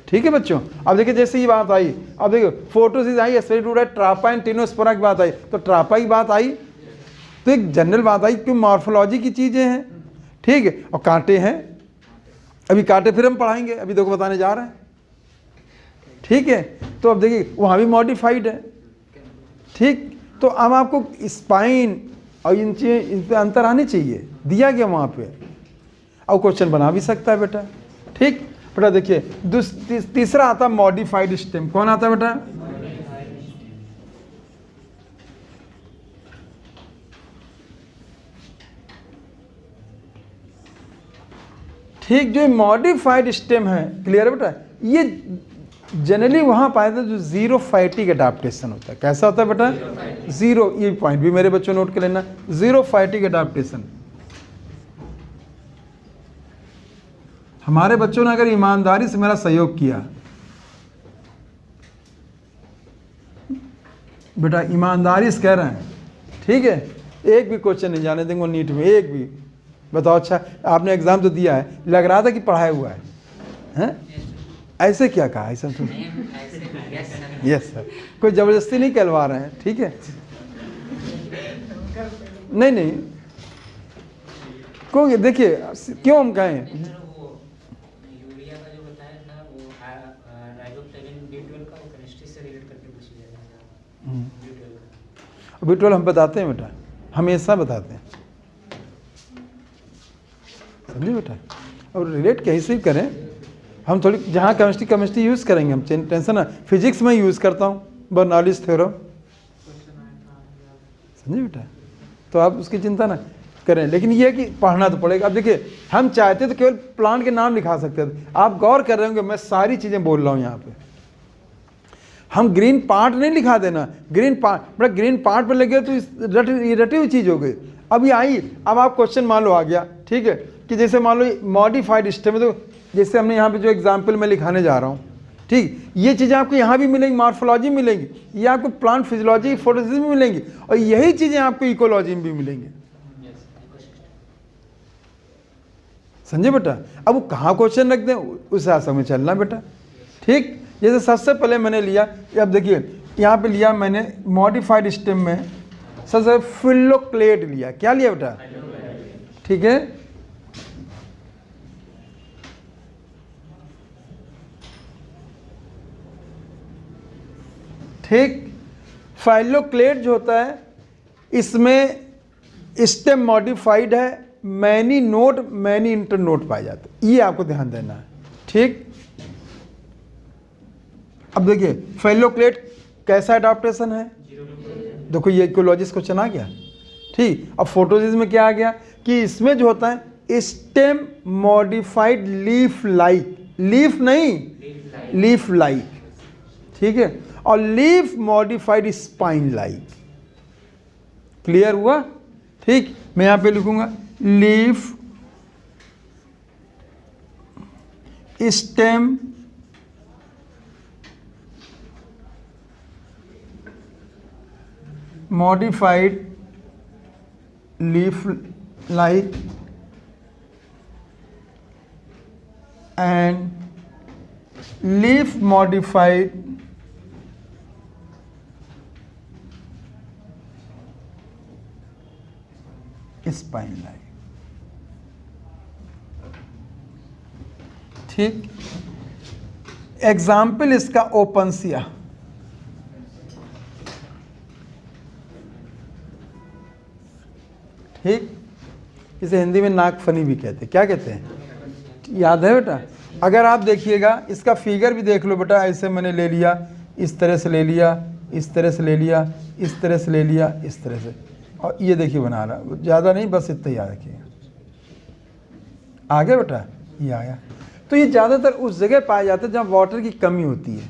ठीक है बच्चों। अब देखिए जैसे ही बात आई, अब देखो फोटोसिस आई, एस्पेरिटूड ट्रापा एंड टिनोस्पोरा की बात आई, तो ट्रापा की बात आई तो एक जनरल बात आई क्यों मॉर्फोलॉजी की चीज़ें हैं, ठीक है। और कांटे हैं, अभी कांटे फिर हम पढ़ाएंगे, अभी देखो बताने जा रहे हैं, ठीक है। तो अब देखिए वहाँ भी मॉडिफाइड है, ठीक। तो अब आपको स्पाइन और इन पे अंतर आने चाहिए, दिया गया वहाँ पे, और क्वेश्चन बना भी सकता है बेटा, ठीक। बेटा देखिए तीसरा आता मॉडिफाइड स्टेम, कौन आता है बेटा? ठीक, जो मॉडिफाइड स्टेम है, क्लियर है बेटा, ये जनरली वहां पाया था जो जीरो फाइटिक एडाप्टेशन होता है। कैसा होता है बेटा? जीरो, ये पॉइंट भी मेरे बच्चों नोट कर लेना, जीरो फाइटिक एडाप्टेशन। हमारे बच्चों ने अगर ईमानदारी से मेरा सहयोग किया, बेटा ईमानदारी से कह रहे हैं, ठीक है, एक भी क्वेश्चन नहीं जाने देंगे नीट में, एक भी। बताओ, अच्छा आपने एग्जाम तो दिया है, लग रहा था कि पढ़ाया हुआ है, हैं? ऐसे क्या कहा? ऐसा तो यस सर, कोई जबरदस्ती नहीं कहलवा रहे हैं, ठीक है। नहीं नहीं, को देखिए क्यों हम कहें, B12 हम बताते हैं बेटा, हमेशा बताते हैं, समझे बेटा। और रिलेट कैसे भी करें हम, थोड़ी जहाँ केमिस्ट्री यूज़ करेंगे हम, टेंशन ना, फिजिक्स में यूज़ करता हूँ बर्नौलीज थ्योरम, समझे बेटा। तो आप उसकी चिंता ना करें, लेकिन ये है कि पढ़ना तो पड़ेगा। अब देखिए हम चाहते तो केवल प्लांट के नाम लिखा सकते थे, आप गौर कर रहे होंगे मैं सारी चीज़ें बोल रहा हूँ यहाँ पे। हम ग्रीन पार्ट नहीं लिखा देना, ग्रीन पार्ट, बड़ा ग्रीन पार्ट पर लगे तो रटी हुई चीज़ हो गई। अब ये आई, अब आप क्वेश्चन मान लो आ गया, ठीक है, कि जैसे मान लो मॉडिफाइड स्टेम, तो जैसे हमने यहाँ पे जो एग्जाम्पल मैं लिखाने जा रहा हूँ, ठीक, ये चीज़ें आपको यहाँ भी मिलेंगी, मॉर्फोलॉजी में मिलेंगी, ये आपको प्लांट फिजियोलॉजी फोटोसिंथेसिस में मिलेंगी, और यही चीज़ें आपको इकोलॉजी में भी मिलेंगी, समझे बेटा। अब वो कहाँ क्वेश्चन रख दें उस हिसाब में चलना बेटा, ठीक। जैसे सबसे पहले मैंने लिया, अब देखिए यहाँ पे लिया मैंने मॉडिफाइड स्टेम में सबसे फिलोक्लेड लिया, क्या लिया बेटा? ठीक है, ठीक। फाइलोक्लेड जो होता है इसमें स्टेम मॉडिफाइड है, मैनी नोड मैनी इंटरनोड पाए जाते हैं, ये आपको ध्यान देना है, ठीक। अब देखिए फेलोक्लेट कैसा एडाप्टेशन है, देखो ये इकोलॉजिस्ट क्वेश्चन आ गया, ठीक। अब फोटोसिस में क्या आ गया कि इसमें जो होता है stem modified leaf like, leaf नहीं लीफ लाइक, ठीक है, और leaf modified spine like, clear हुआ, ठीक। मैं यहां पे लिखूंगा leaf stem modified leaf like and leaf modified spine like, ठीक। एग्जाम्पल इसका ओपनसिया, ठीक, इसे हिंदी में नागफनी भी कहते हैं, क्या कहते हैं, याद है बेटा? अगर आप देखिएगा इसका फिगर भी देख लो बेटा, ऐसे मैंने ले लिया, इस तरह से ले लिया, इस तरह से ले लिया, इस तरह से ले लिया, इस तरह से, और ये देखिए बना रहा, ज़्यादा नहीं, बस इतना याद रखिएगा। आ गया बेटा, ये आया। तो ये ज़्यादातर उस जगह पाया जाता है जहाँ वाटर की कमी होती है,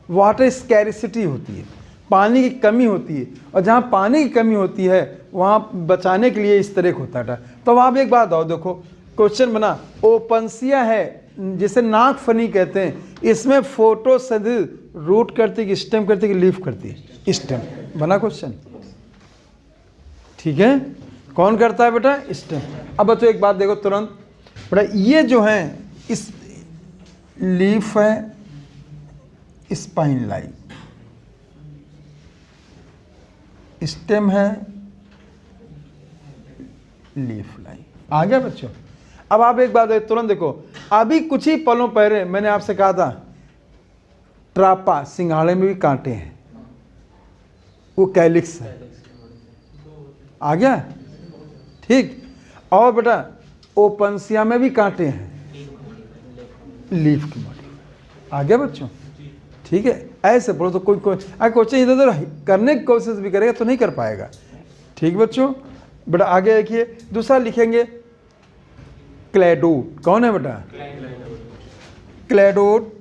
वाटर स्कैरिसिटी होती है, पानी की कमी होती है, और जहाँ पानी की कमी होती है वहाँ बचाने के लिए इस तरह होता है। तो अब आप एक बात आओ, देखो क्वेश्चन बना, ओपनसिया है जिसे नाक फनी कहते हैं, इसमें फोटोसिंथेसिस रूट करती है कि स्टेम करती है कि लीफ करती है? स्टेम। बना क्वेश्चन, ठीक है। कौन करता है बेटा? स्टेम। अब बच्चों एक बात देखो तुरंत बेटा, ये जो है इस लीफ है, स्पाइन लाइन, स्टेम है, लीफ लाइन। आ गया बच्चों? अब आप एक बात तुरंत देखो, अभी कुछ ही पलों पहले मैंने आपसे कहा था ट्रापा सिंघाड़े में भी कांटे हैं, वो कैलिक्स है। आ गया? ठीक। और बेटा ओपनसिया में भी कांटे हैं, लीफ की बॉडी। आ गया बच्चों? ठीक है। ऐसे बोलो तो कोई क्वेश्चन इधर उधर करने की कोशिश भी करेगा तो नहीं कर पाएगा। ठीक बच्चों? बेटा आगे देखिए, दूसरा लिखेंगे क्लैडोड। कौन है बेटा? Cladode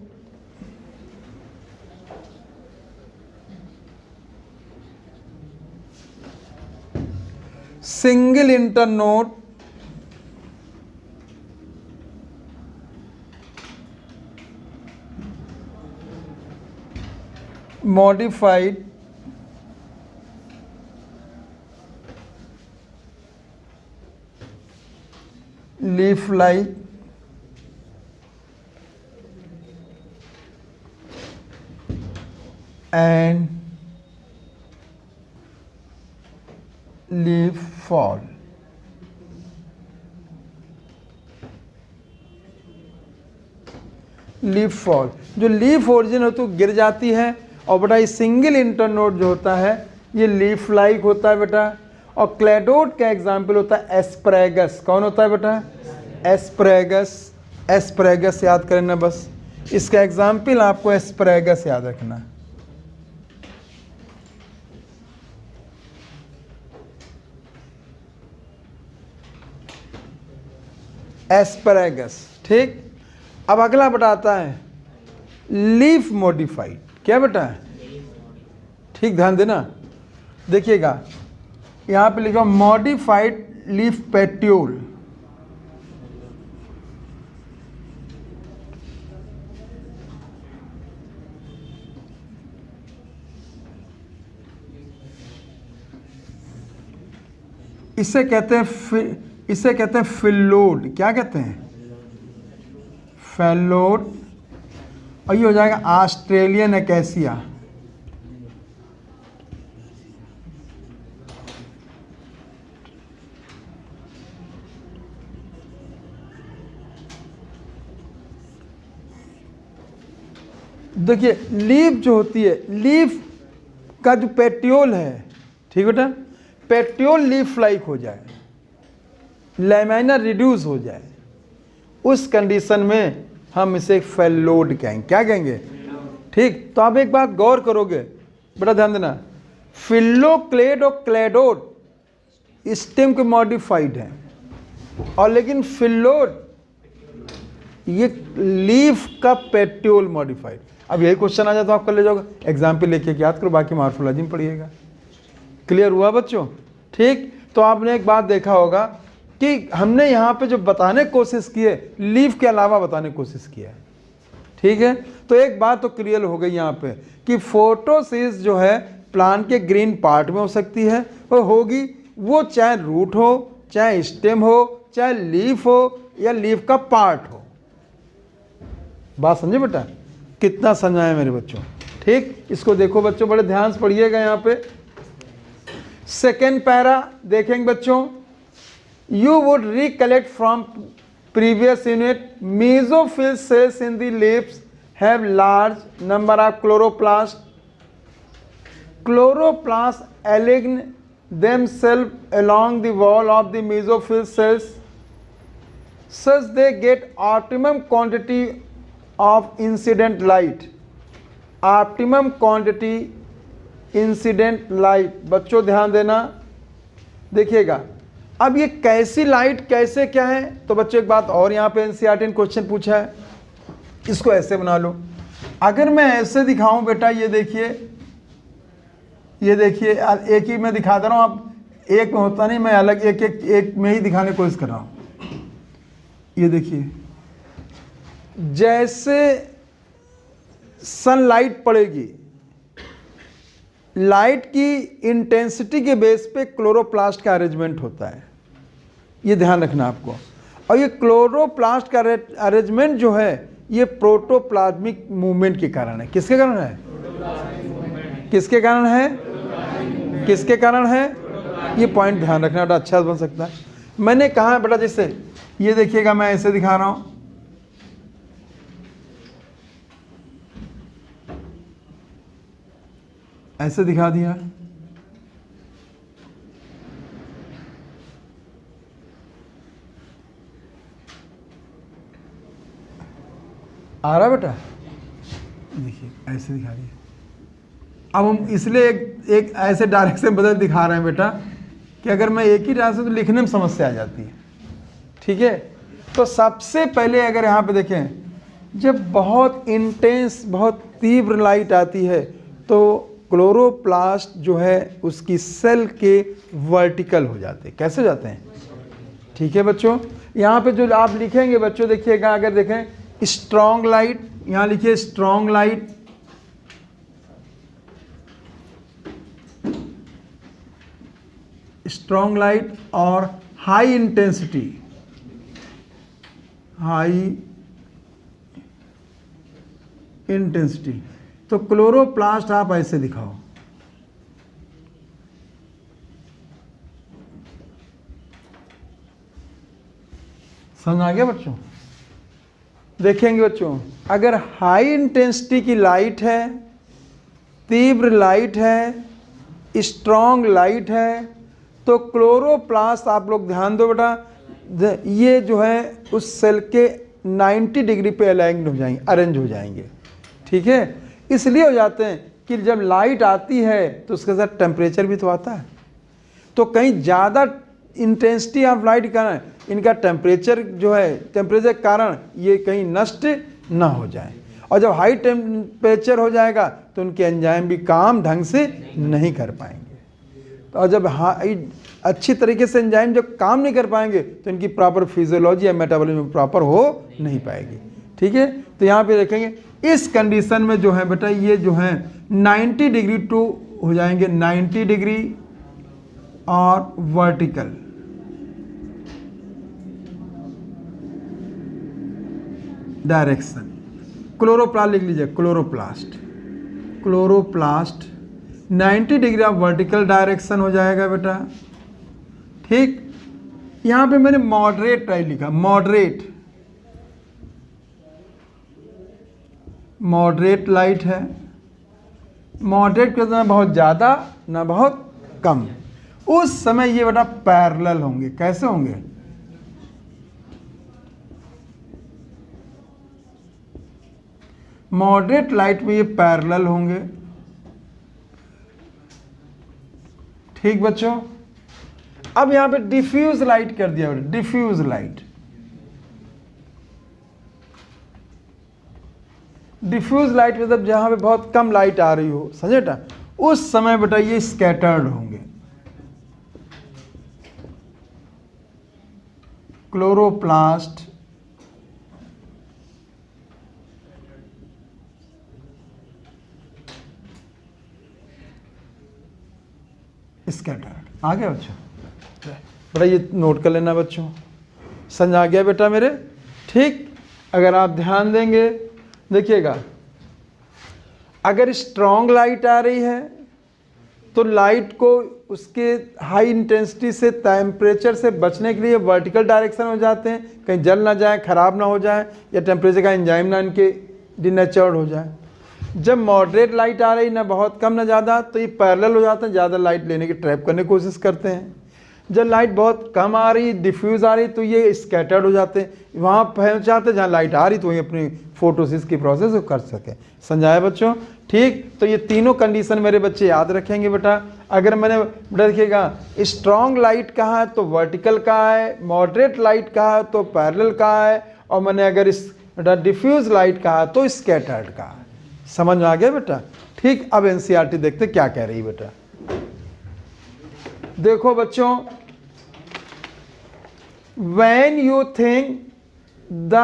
single internode modified leaf-like and leaf fall। Leaf fall, जो लीफ ओरिजिन होती है गिर जाती है, और बेटा ये सिंगल इंटरनोड जो होता है ये लीफ लाइक होता है बेटा। और क्लैडोड का एग्जाम्पल होता है एस्परेगस। कौन होता है बेटा? एस्परेगस। एस्परेगस याद करना बस, इसका एग्जाम्पल आपको एस्परेगस याद रखना। एस्परेगस। ठीक। अब अगला बेटा आता है लीफ मॉडिफाइड। क्या बेटा? ठीक, ध्यान देना। देखिएगा यहां पे लिखा मॉडिफाइड लीफ पेट्यूल। इसे कहते हैं फिल्लोड। क्या कहते हैं? फेलोड। और ये हो जाएगा ऑस्ट्रेलियन एकेसिया। देखिए लीफ जो होती है, लीफ का जो पेट्योल है, ठीक बेटा, पेट्योल लीफ लाइक हो जाए, लैमिना रिड्यूस हो जाए, उस कंडीशन में हम इसे फेलोड कहेंगे। क्या कहेंगे? ठीक। तो आप एक बात गौर करोगे बेटा, ध्यान देना, फिल्लोक्लेड और क्लैडोड स्टेम के मॉडिफाइड हैं, और लेकिन फिल्लोड ये लीफ का पेट्योल मॉडिफाइड। अब यही क्वेश्चन आ जाए तो आप कर ले जाओगे, एग्जाम्पल लेके याद करो, बाकी मॉर्फोलॉजी में पढ़िएगा। क्लियर हुआ बच्चों? ठीक। तो आपने एक बात देखा होगा कि हमने यहाँ पे जो बताने की कोशिश की है, लीफ के अलावा बताने की कोशिश किया है। ठीक है। तो एक बात तो क्लियर हो गई यहाँ पे कि फोटोसिस जो है प्लांट के ग्रीन पार्ट में हो सकती है, और होगी वो चाहे रूट हो, चाहे स्टेम हो, चाहे लीफ हो, या लीफ का पार्ट हो। बात समझे बेटा? कितना समझाया मेरे बच्चों? ठीक। इसको देखो बच्चों, बड़े ध्यान से पढ़िएगा। यहाँ पे सेकेंड पैरा देखेंगे बच्चों, you would recollect from previous unit, mesophyll cells in the leaves have large number of chloroplasts. Chloroplasts align themselves along the wall of the mesophyll cells such they get optimum quantity of incident light. Optimum quantity incident light, बच्चों ध्यान देना। देखिएगा अब ये कैसी light, कैसे क्या है, तो बच्चों एक बात और यहाँ पे एनसीईआरटी ने क्वेश्चन पूछा है, इसको ऐसे बना लो। अगर मैं ऐसे दिखाऊं बेटा, ये देखिए, ये देखिए, एक ही मैं दिखा दे रहा हूँ, आप एक में होता नहीं, मैं अलग एक में ही दिखाने की कोशिश कर रहा हूँ। ये देखिए, जैसे सनलाइट पड़ेगी, लाइट की इंटेंसिटी के बेस पे क्लोरोप्लास्ट का अरेंजमेंट होता है, ये ध्यान रखना आपको। और ये क्लोरोप्लास्ट का अरेंजमेंट जो है ये प्रोटोप्लाज्मिक मूवमेंट के कारण है। किसके कारण है? किसके कारण है? किसके कारण है? ये पॉइंट ध्यान रखना बेटा, अच्छा बन सकता है। मैंने कहा है बेटा, जैसे ये देखिएगा, मैं ऐसे दिखा रहा हूं, ऐसे दिखा दिया, आ रहा बेटा, देखिए ऐसे दिखा दिया। अब हम इसलिए एक ऐसे डायरेक्शन बदल दिखा रहे हैं बेटा कि अगर मैं एक ही डायरेक्शन तो लिखने में समस्या आ जाती है, ठीक है। तो सबसे पहले अगर यहाँ पे देखें, जब बहुत इंटेंस, बहुत तीव्र लाइट आती है तो क्लोरोप्लास्ट जो है उसकी सेल के वर्टिकल हो जाते हैं। कैसे हो जाते हैं? ठीक है बच्चों, यहाँ पे जो आप लिखेंगे बच्चों, देखिएगा, अगर देखें स्ट्रॉन्ग लाइट, यहाँ लिखिए स्ट्रॉन्ग लाइट, स्ट्रॉन्ग लाइट और हाई इंटेंसिटी, हाई इंटेंसिटी, तो क्लोरोप्लास्ट आप ऐसे दिखाओ, समझ आ गया बच्चों? देखेंगे बच्चों, अगर हाई इंटेंसिटी की लाइट है, तीव्र लाइट है, स्ट्रॉन्ग लाइट है, तो क्लोरोप्लास्ट आप लोग ध्यान दो बेटा, ये जो है उस सेल के 90 डिग्री पे अलाइन हो जाएंगे, अरेंज हो जाएंगे, ठीक है। इसलिए हो जाते हैं कि जब लाइट आती है तो उसके साथ टेम्परेचर भी तो आता है, तो कहीं ज़्यादा इंटेंसिटी ऑफ लाइट के कारण इनका टेम्परेचर जो है, टेम्परेचर के कारण ये कहीं नष्ट ना हो जाए, और जब हाई टेम्परेचर हो जाएगा तो उनके एंजाइम भी काम ढंग से नहीं कर पाएंगे, और जब अच्छी तरीके से एंजाइम जब काम नहीं कर पाएंगे तो इनकी प्रॉपर फिजियोलॉजी या मेटाबॉलिज्म प्रॉपर हो नहीं पाएगी, ठीक है। तो यहाँ पे देखेंगे इस कंडीशन में जो है बेटा, ये जो है 90 डिग्री टू हो जाएंगे, 90 डिग्री और वर्टिकल, डायरेक्शन। क्लोरोप्लास्ट लिख लीजिए, chloroplast, chloroplast 90 degree of vertical direction हो जाएगा बेटा, ठीक। यहाँ पे मैंने मॉडरेट लाइट लिखा, मॉडरेट, मॉडरेट लाइट है, मॉडरेट के ना बहुत ज़्यादा ना बहुत कम, उस समय ये बेटा पैरेलल होंगे। कैसे होंगे? मॉडरेट लाइट में ये पैरेलल होंगे, ठीक बच्चों। अब यहां पे डिफ्यूज लाइट कर दिया, डिफ्यूज लाइट, डिफ्यूज लाइट मतलब जहां पे बहुत कम लाइट आ रही हो, समझे बेटा, उस समय बेटा ये स्कैटर्ड होंगे, क्लोरोप्लास्ट स्कैटर्ड। आ गया बच्चों? बेटा ये नोट कर लेना बच्चों, समझ आ गया बेटा मेरे, ठीक। अगर आप ध्यान देंगे, देखिएगा, अगर स्ट्रॉन्ग लाइट आ रही है तो लाइट को उसके हाई इंटेंसिटी से, टेम्परेचर से बचने के लिए वर्टिकल डायरेक्शन हो जाते हैं, कहीं जल ना जाए, खराब ना हो जाए, या टेम्परेचर का एंजाइम ना इनके डिनेचर्ड हो जाए। जब मॉडरेट लाइट आ रही, ना बहुत कम ना ज़्यादा, तो ये पैरेलल हो जाते हैं, ज़्यादा लाइट लेने की ट्रैप करने की कोशिश करते हैं। जब लाइट बहुत कम आ रही, डिफ्यूज़ आ रही, तो ये स्कैटर्ड हो जाते हैं, वहाँ पहुँच जाते हैं जहाँ लाइट आ रही, तो वहीं अपनी फोटोसिस की प्रोसेस को कर सके। समझाया बच्चों? ठीक। तो ये तीनों कंडीशन मेरे बच्चे याद रखेंगे बेटा। अगर मैंने बेटा देखिएगा, स्ट्रॉन्ग लाइट कहा है तो वर्टिकल कहा है, मॉडरेट लाइट कहा है तो पैरेलल कहा है, और मैंने अगर इस बेटा डिफ्यूज लाइट कहा तो स्कैटर्ड कहा है। समझ में आ गया बेटा? ठीक। अब एनसीईआरटी देखते क्या कह रही है बेटा। देखो बच्चों, when you think the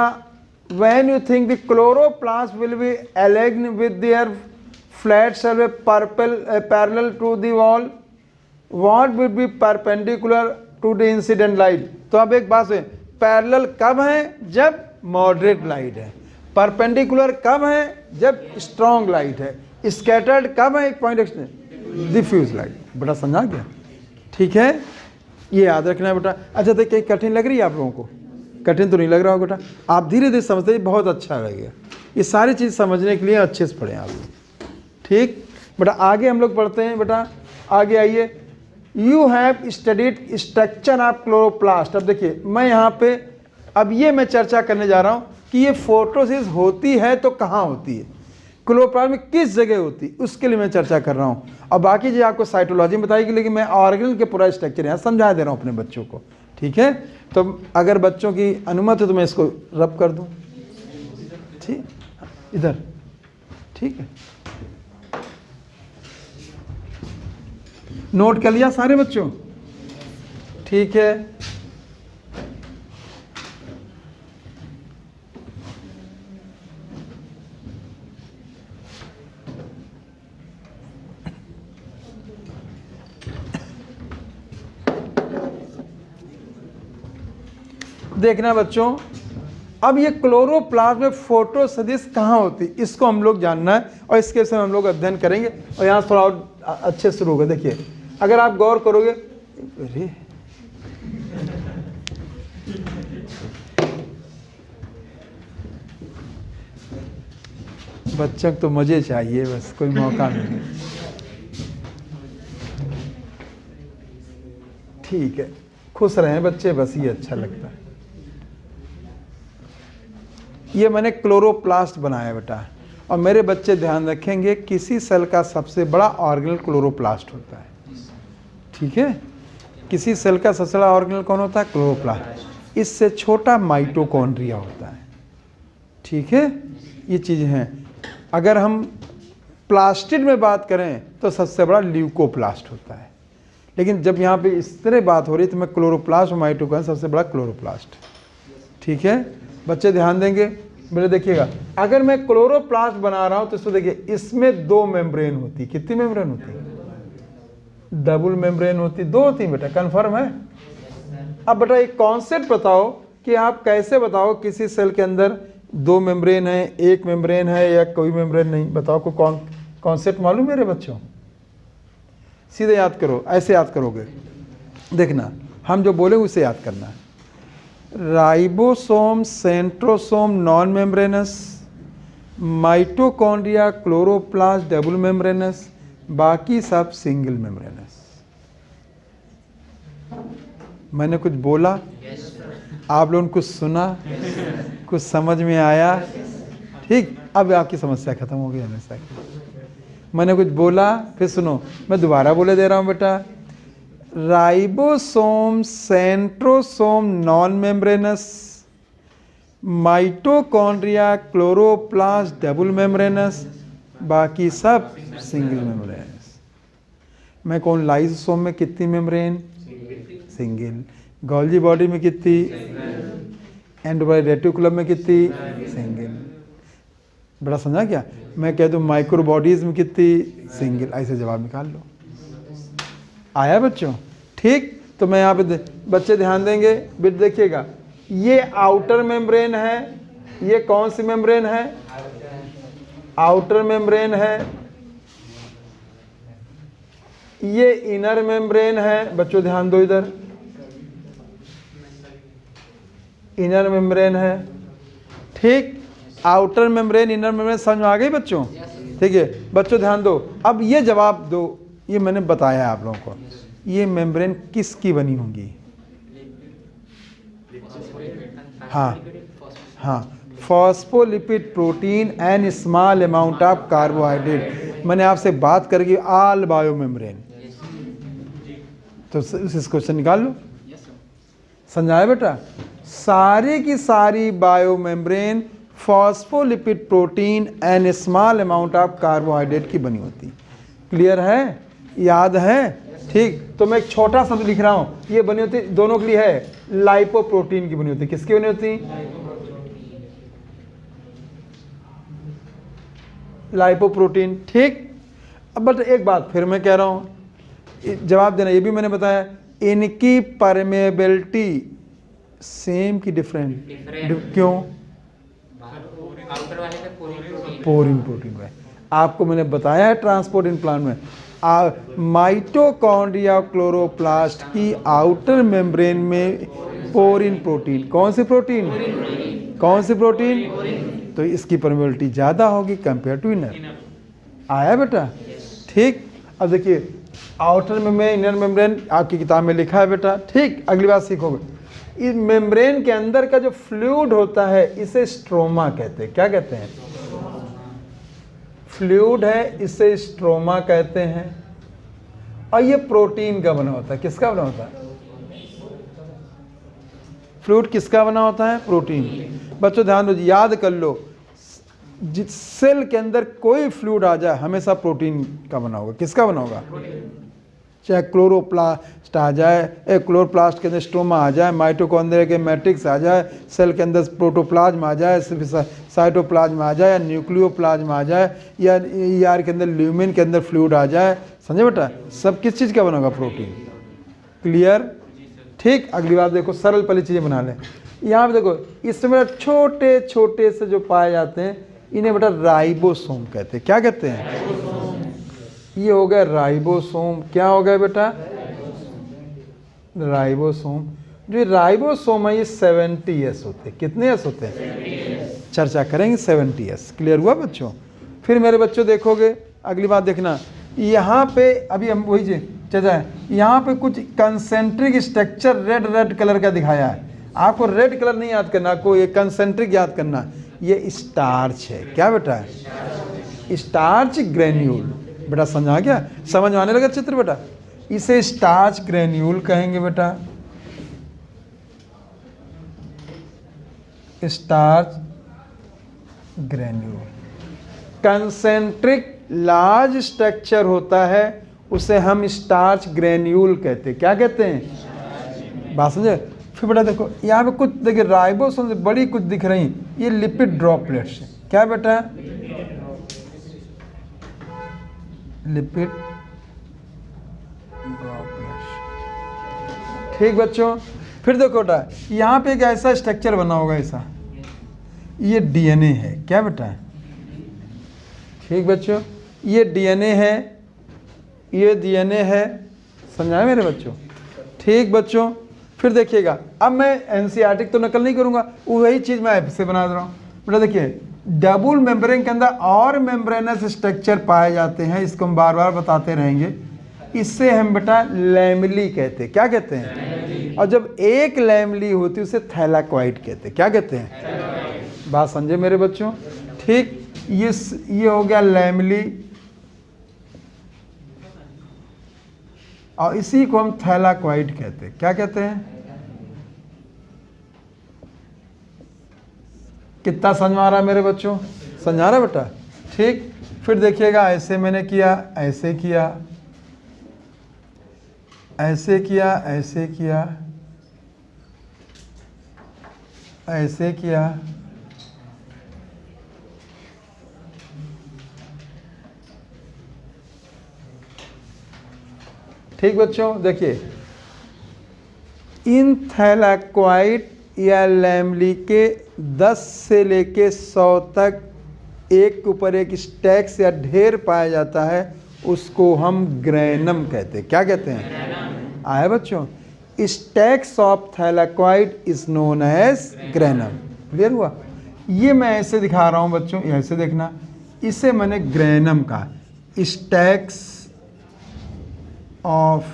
when you think the chloroplast will be aligned with their flat surface parallel to the wall, what would be perpendicular to the incident light? तो अब एक बात है, पैरेलल कब है? जब मॉडरेट लाइट है। Perpendicular कब है? जब स्ट्रॉन्ग लाइट है। स्कैटर्ड कब है? एक पॉइंट डिफ्यूज लाइट। बेटा समझा गया? ठीक है, ये याद रखना है बेटा। अच्छा तो कहीं कठिन लग रही है आप लोगों को? कठिन तो नहीं लग रहा हो बेटा, आप धीरे धीरे समझते बहुत अच्छा लगेगा। ये सारी चीज़ समझने के लिए अच्छे से पढ़ें आप लोग। ठीक बेटा, आगे हम लोग पढ़ते हैं बेटा, आगे आइए। You have studied structure of chloroplast. अब देखिए मैं यहाँ पे अब ये मैं चर्चा करने जा रहा हूँ कि ये फोटोसिस होती है तो कहाँ होती है, क्लोरोप्लास्ट में किस जगह होती है, उसके लिए मैं चर्चा कर रहा हूँ। और बाकी चीज़ आपको साइटोलॉजी में बताएगी, लेकिन मैं ऑर्गेनल के पूरा स्ट्रक्चर यहाँ समझा दे रहा हूँ अपने बच्चों को। ठीक है, तो अगर बच्चों की अनुमति हो तो मैं इसको रब कर दूँ। ठीक, इधर ठीक है, नोट कर लिया सारे बच्चों? ठीक है, देखना बच्चों, अब ये क्लोरोप्लास्ट में फोटोसिंथेसिस कहाँ होती है, इसको हम लोग जानना है और इसके से हम लोग अध्ययन करेंगे। और यहाँ थोड़ा और अच्छे से शुरू होगा। देखिए अगर आप गौर करोगे, अरे बच्चों को तो मजे चाहिए, बस कोई मौका नहीं। ठीक है, खुश रहें बच्चे, बस ये अच्छा लगता है। ये मैंने क्लोरोप्लास्ट बनाया बेटा, और मेरे बच्चे ध्यान रखेंगे किसी सेल का सबसे बड़ा ऑर्गेनल क्लोरोप्लास्ट होता है। ठीक है, किसी सेल का सबसे बड़ा ऑर्गेनल कौन होता है? क्लोरोप्लास्ट। इससे छोटा माइटोकॉन्ड्रिया होता है। ठीक है, ये चीज़ें हैं। अगर हम प्लास्टिड में बात करें तो सबसे बड़ा ल्यूकोप्लास्ट होता है, लेकिन जब यहाँ पे इस तरह बात हो रही है तो मैं क्लोरोप्लास्ट और माइटोकॉन्ड्रिया सबसे बड़ा क्लोरोप्लास्ट। ठीक है, बच्चे ध्यान देंगे मेरे। देखिएगा अगर मैं क्लोरोप्लास्ट बना रहा हूँ तो इसको देखिए, इसमें दो मेम्ब्रेन होती। कितनी मेम्ब्रेन होती? डबल मेम्ब्रेन होती। दो होती बेटा, कंफर्म है? अब बेटा एक कॉन्सेप्ट बताओ कि आप कैसे बताओ किसी सेल के अंदर दो मेम्ब्रेन है, एक मेम्ब्रेन है या कोई मेम्ब्रेन नहीं? बताओ को कॉन्सेप्ट मालूम मेरे बच्चों? सीधे याद करो, ऐसे याद करोगे। देखना हम जो बोले उसे याद करना है। Ribosome, centrosome non membranes, mitochondria, chloroplast double membranous, बाकी सब सिंगल मेम्ब्रेनस। मैंने कुछ बोला, आप लोगों ने कुछ सुना, कुछ समझ में आया? ठीक, अब आपकी समस्या खत्म हो गई हमेशा की। मैंने कुछ बोला, फिर सुनो, मैं दोबारा बोले दे रहा हूँ बेटा। Ribosome, centrosome non membranes, mitochondria, chloroplast double membranous, बाकी सब सिंगल मेम्ब्रेनस। मैं कौन? लाइसोसोम में कितनी मेम्ब्रेन? सिंगल। गोल्जी बॉडी में कितनी? एंडोप्लाज्मिक रेटिकुलम में कितनी? सिंगल। बड़ा समझा क्या? मैं कह दूं माइक्रो बॉडीज में कितनी? सिंगल। ऐसे जवाब निकाल लो। आया बच्चों? ठीक, तो मैं यहाँ पे बच्चे ध्यान देंगे, बिट देखिएगा। ये आउटर मेम्ब्रेन है, ये कौन सी मेम्ब्रेन है? आउटर मेम्ब्रेन है। ये इनर मेम्ब्रेन है। बच्चों ध्यान दो, इधर इनर मेम्ब्रेन है। ठीक, आउटर मेम्ब्रेन, इनर मेम्ब्रेन समझ में आ गई बच्चों? ठीक है बच्चों ध्यान दो, अब ये जवाब दो। ये मैंने बताया आप लोगों को, ये मेम्ब्रेन किसकी बनी होंगी? हाँ हाँ, phospholipid protein and small amount of carbohydrate. मैंने आपसे बात करके ऑल बायो मेम्ब्रेन, तो इस क्वेश्चन निकाल लो। समझाए बेटा? सारी की सारी bio membrane phospholipid protein and small amount of carbohydrate की बनी होती। क्लियर है? याद है? ठीक, तो मैं एक छोटा शब्द लिख रहा हूँ, ये बनी होती दोनों के लिए है, लाइपोप्रोटीन की बनी होती। किसकी बनी होती? लाइपोप्रोटीन, ठीक। अब बट एक बात फिर मैं कह रहा हूँ, जवाब देना, ये भी मैंने बताया, इनकी परमेबिलिटी सेम की डिफरेंट? क्यों? पोरिन प्रोटीन में आपको मैंने बताया है ट्रांसपोर्ट इन प्लांट में, माइटोकॉन्ड्रिया क्लोरोप्लास्ट की आउटर मेम्ब्रेन में पोरिन प्रोटीन, कौन सी प्रोटीन? कौन सी प्रोटीन? तो इसकी परमेबिलिटी ज़्यादा होगी कंपेयर टू इनर। आया बेटा? ठीक। अब देखिए आउटर में इनर मेम्ब्रेन आपकी किताब में लिखा है बेटा, ठीक। अगली बात सीखोगे, इस मेम्ब्रेन के अंदर का जो फ्लूइड होता है इसे स्ट्रोमा कहते हैं। क्या कहते हैं? फ्लूइड है, इसे स्ट्रोमा कहते हैं। और ये प्रोटीन का बना होता है। किसका बना होता है? फ्लूइड किसका बना होता है? प्रोटीन। बच्चों ध्यान दो, याद कर लो, जिस सेल के अंदर कोई फ्लूइड आ जाए हमेशा प्रोटीन का बना होगा। किसका बना होगा? चाहे क्लोरोप्लास्ट आ जाए, क्लोरोप्लास्ट के अंदर स्ट्रोमा आ जाए, माइटोकॉन्ड्रिया के मैट्रिक्स आ जाए, सेल के अंदर प्रोटोप्लाज्म आ जाए, साइटोप्लाज्म आ जाए, या न्यूक्लियोप्लाज्म आ जाए, या ईआर के अंदर ल्यूमेन के अंदर फ्लूइड आ जाए, समझे बेटा? सब किस चीज़ का बना होगा? प्रोटीन। क्लियर? ठीक। अगली बात देखो, सरल पहली चीज़ें बना लें। यहाँ पे देखो, इसमें छोटे छोटे से जो पाए जाते हैं इन्हें बेटा राइबोसोम कहते हैं। क्या कहते हैं? ये हो गया राइबोसोम। क्या हो गया बेटा? राइबोसोम। जो राइबोसोम है ये 70S होते हैं। कितने एस होते हैं? चर्चा करेंगे 70S। क्लियर हुआ बच्चों? फिर मेरे बच्चों देखोगे, अगली बात देखना, यहाँ पे अभी हम वही चीज चर्चा है, यहाँ पे कुछ concentric structure red red colour का दिखाया है। आपको रेड कलर नहीं याद करना, आपको ये कंसेंट्रिक याद करना। ये स्टार्च है। क्या बेटा? Starch granule. बेटा समझ आ गया? समझ आने लगा चित्र बेटा? इसे स्टार्च ग्रेन्यूल कहेंगे बेटा, starch granule. Concentric large structure होता है उसे हम स्टार्च ग्रेन्यूल कहते हैं। क्या कहते हैं? बात समझे? फिर बेटा देखो यहाँ पे कुछ देखिए राइबोसोम से बड़ी कुछ दिख रही, ये लिपिड ड्रॉपलेट्स है। क्या बेटा? Lipid droplets. ठीक बच्चों। फिर देखो बेटा यहाँ पे एक ऐसा स्ट्रक्चर बना होगा ऐसा, ये डीएनए है। क्या बेटा? ठीक बच्चों, ये डीएनए है, ये डीएनए है। समझाए मेरे बच्चों? ठीक बच्चों। फिर देखिएगा, अब मैं एनसीईआरटी तो नकल नहीं करूंगा, वही चीज़ मैं ऐप से बना दे रहा हूँ। बेटा देखिए, डबल मेम्ब्रेन के अंदर और मेम्ब्रेनस स्ट्रक्चर पाए जाते हैं, इसको हम बार बार बताते रहेंगे। इससे हम बेटा लैमेली कहते हैं। क्या कहते हैं? और जब एक लैमेली होती है उसे थैलाकॉइड कहते हैं। क्या कहते हैं? बात समझे मेरे बच्चों? ठीक। ये हो गया लैमेली, और इसी को हम थैलाकॉइड कहते हैं। क्या कहते हैं? कितना समझ आ रहा है मेरे बच्चों? समझ आ रहा है बेटा? ठीक। फिर देखिएगा, ऐसे मैंने किया, ऐसे किया, ऐसे किया, ऐसे किया, ऐसे किया, ठीक बच्चों। देखिए, इन थैलाकॉइड या लैमेली के 10 से लेके 100 तक एक के ऊपर एक स्टैक्स या ढेर पाया जाता है, उसको हम ग्रेनम कहते हैं। क्या कहते हैं? आया बच्चों? Stacks of thylakoid is known as granum. Clear हुआ? ये मैं ऐसे दिखा रहा हूँ बच्चों, ऐसे देखना, इसे मैंने ग्रेनम कहा। Stacks of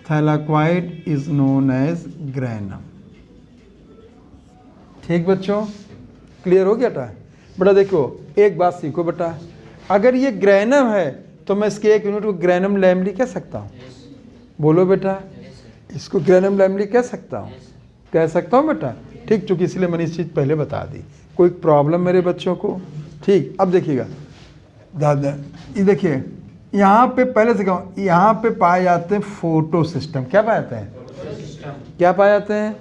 thylakoid is known as granum. ठीक बच्चों? क्लियर हो गया बेटा? बेटा देखो, एक बात सीखो बेटा, अगर ये ग्रेनम है तो मैं इसके एक यूनिट को ग्रेनम लैमेली कह सकता हूँ। बोलो बेटा, इसको ग्रेनम लैमेली कह सकता हूँ? कह सकता हूँ बेटा? ठीक। चूँकि इसलिए मैंने इस चीज़ पहले बता दी। कोई प्रॉब्लम मेरे बच्चों को? ठीक। अब देखिएगा दादा, ये देखिए यहाँ पे पहले से कहूँ, यहाँ पे पाए जाते हैं फोटो सिस्टम। क्या पाए जाते हैं? क्या पाए जाते हैं?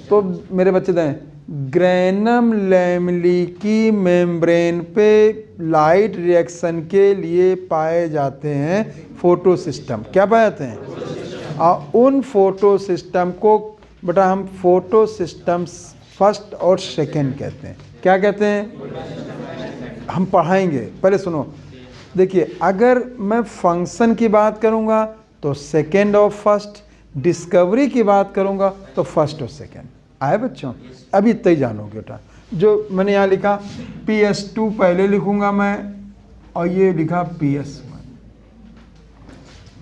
तो मेरे बच्चे दें, ग्रैनम लैमेली की मेम्ब्रेन पे लाइट रिएक्शन के लिए पाए जाते हैं फोटो सिस्टम। क्या पाए जाते हैं? और उन फोटो सिस्टम को बेटा हम फोटो सिस्टम फर्स्ट और सेकंड कहते हैं। क्या कहते हैं? हम पढ़ाएंगे, पहले सुनो। देखिए, अगर मैं फंक्शन की बात करूंगा तो सेकंड और फर्स्ट, डिस्कवरी की बात करूंगा तो फर्स्ट और सेकंड। आए बच्चों? अभी इतना ही जानोगे बेटा। जो मैंने यहाँ लिखा PS2 पहले लिखूंगा मैं, और ये लिखा PS1।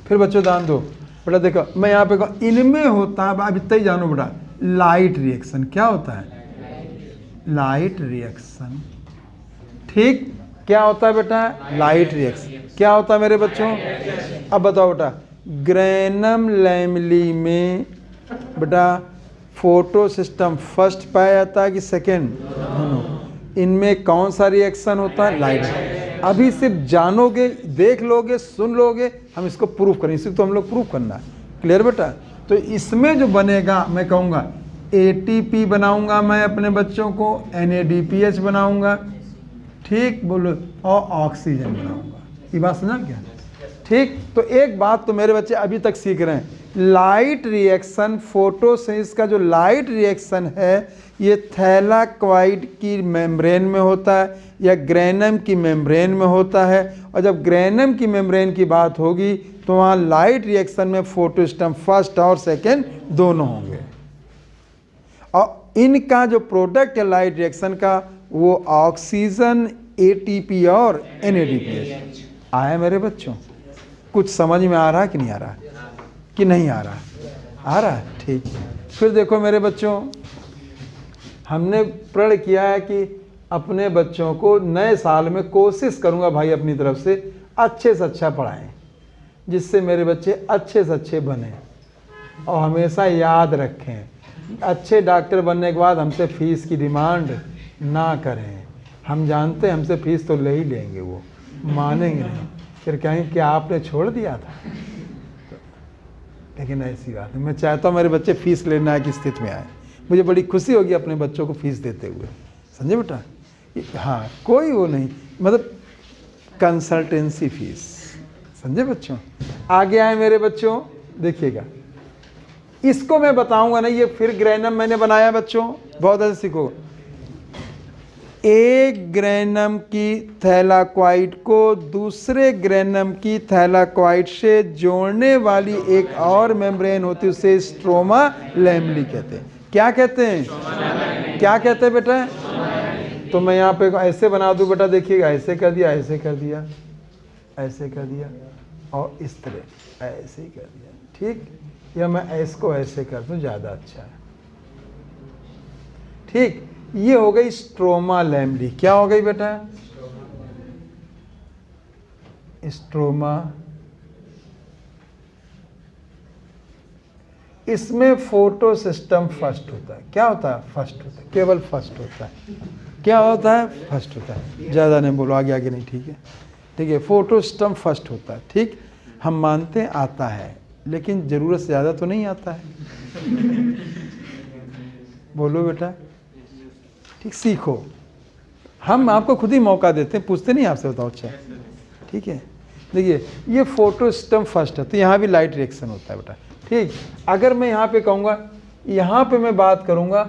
फिर बच्चों ध्यान दो बेटा, देखो मैं यहाँ पे कहूँ इनमें होता है, अब इतना ही जानो बेटा, लाइट रिएक्शन। क्या होता है? Light reaction. ठीक, क्या होता है बेटा? Light reaction. क्या होता है मेरे बच्चों? अब बताओ बेटा, ग्रैनम लैमेली में बेटा फोटो सिस्टम फर्स्ट पाया जाता है कि सेकेंड? इनमें कौन सा रिएक्शन होता है? लाइट। अभी सिर्फ जानोगे, देख लोगे, सुन लोगे, हम इसको प्रूफ करेंगे। इसी तो हम लोग प्रूफ करना है। क्लियर बेटा? तो इसमें जो बनेगा, मैं कहूँगा ATP बनाऊंगा मैं अपने बच्चों को, NADPH बनाऊंगा, ठीक बोलो, और ऑक्सीजन बनाऊंगा। ये बात समझा क्या? ठीक। तो एक बात तो मेरे बच्चे अभी तक सीख रहे हैं, लाइट रिएक्शन, फोटोसिंथेसिस का जो लाइट रिएक्शन है ये थैलाक्वाइड की मेम्ब्रेन में होता है या ग्रैनम की मेम्ब्रेन में होता है। और जब ग्रैनम की मेम्ब्रेन की बात होगी तो वहाँ लाइट रिएक्शन में फोटो सिस्टम फर्स्ट और सेकेंड दोनों होंगे। और इनका जो प्रोडक्ट है लाइट रिएक्शन का, वो ऑक्सीजन, ATP और NADPH। आया मेरे बच्चों? कुछ समझ में आ रहा है कि नहीं आ रहा? कि नहीं आ रहा? आ रहा है, ठीक। फिर देखो मेरे बच्चों, हमने प्रण किया है कि अपने बच्चों को नए साल में कोशिश करूंगा भाई अपनी तरफ से अच्छे से अच्छा पढ़ाएं, जिससे मेरे बच्चे अच्छे से अच्छे बने और हमेशा याद रखें। अच्छे डॉक्टर बनने के बाद हमसे फीस की डिमांड ना करें। हम जानते हैं हमसे फीस तो ले ही लेंगे, वो मानेंगे नहीं, फिर कहेंगे कि आपने छोड़ दिया था। लेकिन ऐसी बात है, मैं चाहता हूँ मेरे बच्चे फीस लेना की स्थिति में आए। मुझे बड़ी खुशी होगी अपने बच्चों को फीस देते हुए। समझे बेटा? हाँ, कोई वो नहीं, मतलब कंसल्टेंसी फीस। समझे बच्चों? आगे आए मेरे बच्चों, देखिएगा इसको मैं बताऊंगा ना, ये फिर ग्रैनम मैंने बनाया बच्चों, बहुत अच्छे सीखो। एक ग्रैनम की थैलाक्वाइड को दूसरे ग्रैनम की थैलाक्वाइड से जोड़ने वाली एक और मेम्ब्रेन होती है, उसे स्ट्रोमा लैमेली कहते हैं। क्या कहते हैं? क्या कहते हैं बेटा? तो मैं यहाँ पे ऐसे बना दूं बेटा, देखिएगा, ऐसे कर दिया, ऐसे कर दिया, ऐसे कर दिया, और इस तरह ऐसे ही कर दिया, ठीक। या मैं इसको ऐसे कर दूं, ज़्यादा अच्छा है, ठीक। ये हो गई स्ट्रोमा लैमेली। क्या हो गई बेटा? स्ट्रोमा। इसमें फोटो सिस्टम फर्स्ट होता है। क्या होता है? फर्स्ट होता है, केवल फर्स्ट होता है। क्या होता है? फर्स्ट होता है। ज़्यादा नहीं बोलो, आगे आगे नहीं, ठीक है? ठीक है, फोटो सिस्टम फर्स्ट होता है, ठीक। हम मानते हैं आता है, लेकिन ज़रूरत से ज़्यादा तो नहीं आता है। बोलो बेटा, ठीक, सीखो। हम आपको खुद ही मौका देते हैं, पूछते नहीं आपसे, बताओ। अच्छा, ठीक है। देखिए, ये फोटो सिस्टम फर्स्ट है, तो यहाँ भी लाइट रिएक्शन होता है बेटा, ठीक। अगर मैं यहाँ पे कहूँगा, यहाँ पे मैं बात करूँगा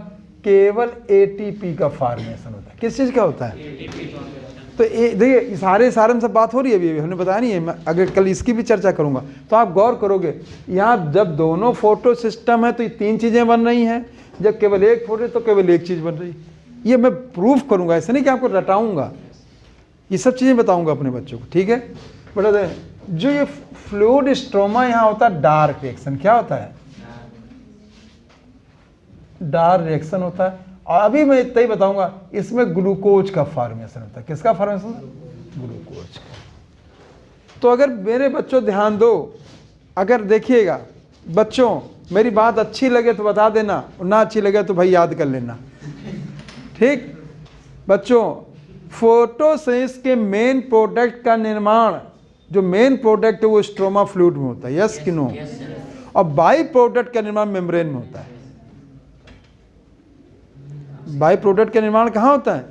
केवल ATP का फॉर्मेशन होता है। किस चीज़ का होता है? तो देखिए, सारे में सब बात हो रही है, अभी हमने बताया नहीं है। मैं अगर कल इसकी भी चर्चा करूँगा तो आप गौर करोगे, यहाँ जब दोनों फोटो सिस्टम है तो ये तीन चीज़ें बन रही हैं, जब केवल एक फोटो तो केवल एक चीज़ बन रही है। ये मैं प्रूफ करूँगा, ऐसा नहीं कि आपको रटाऊँगा, ये सब चीज़ें बताऊँगा अपने बच्चों को, ठीक है बेटा। जो ये फ्लूइड स्ट्रोमा यहाँ होता है, डार्क रिएक्शन। क्या होता है? डार्क रिएक्शन होता है। और अभी मैं इतना ही बताऊंगा, इसमें ग्लूकोज का फॉर्मेशन होता है। किसका फॉर्मेशन? ग्लूकोज का। तो अगर मेरे बच्चों ध्यान दो, अगर देखिएगा बच्चों, मेरी बात अच्छी लगे तो बता देना, और ना अच्छी लगे तो भाई याद कर लेना, ठीक। बच्चों, फोटोसिंथेसिस के मेन प्रोडक्ट का निर्माण, जो मेन प्रोडक्ट है वो स्ट्रोमा फ्लूइड में होता है, यस कि नो? और बाई प्रोडक्ट का निर्माण मेम्ब्रेन में होता है। बाई प्रोडक्ट का निर्माण कहाँ होता है?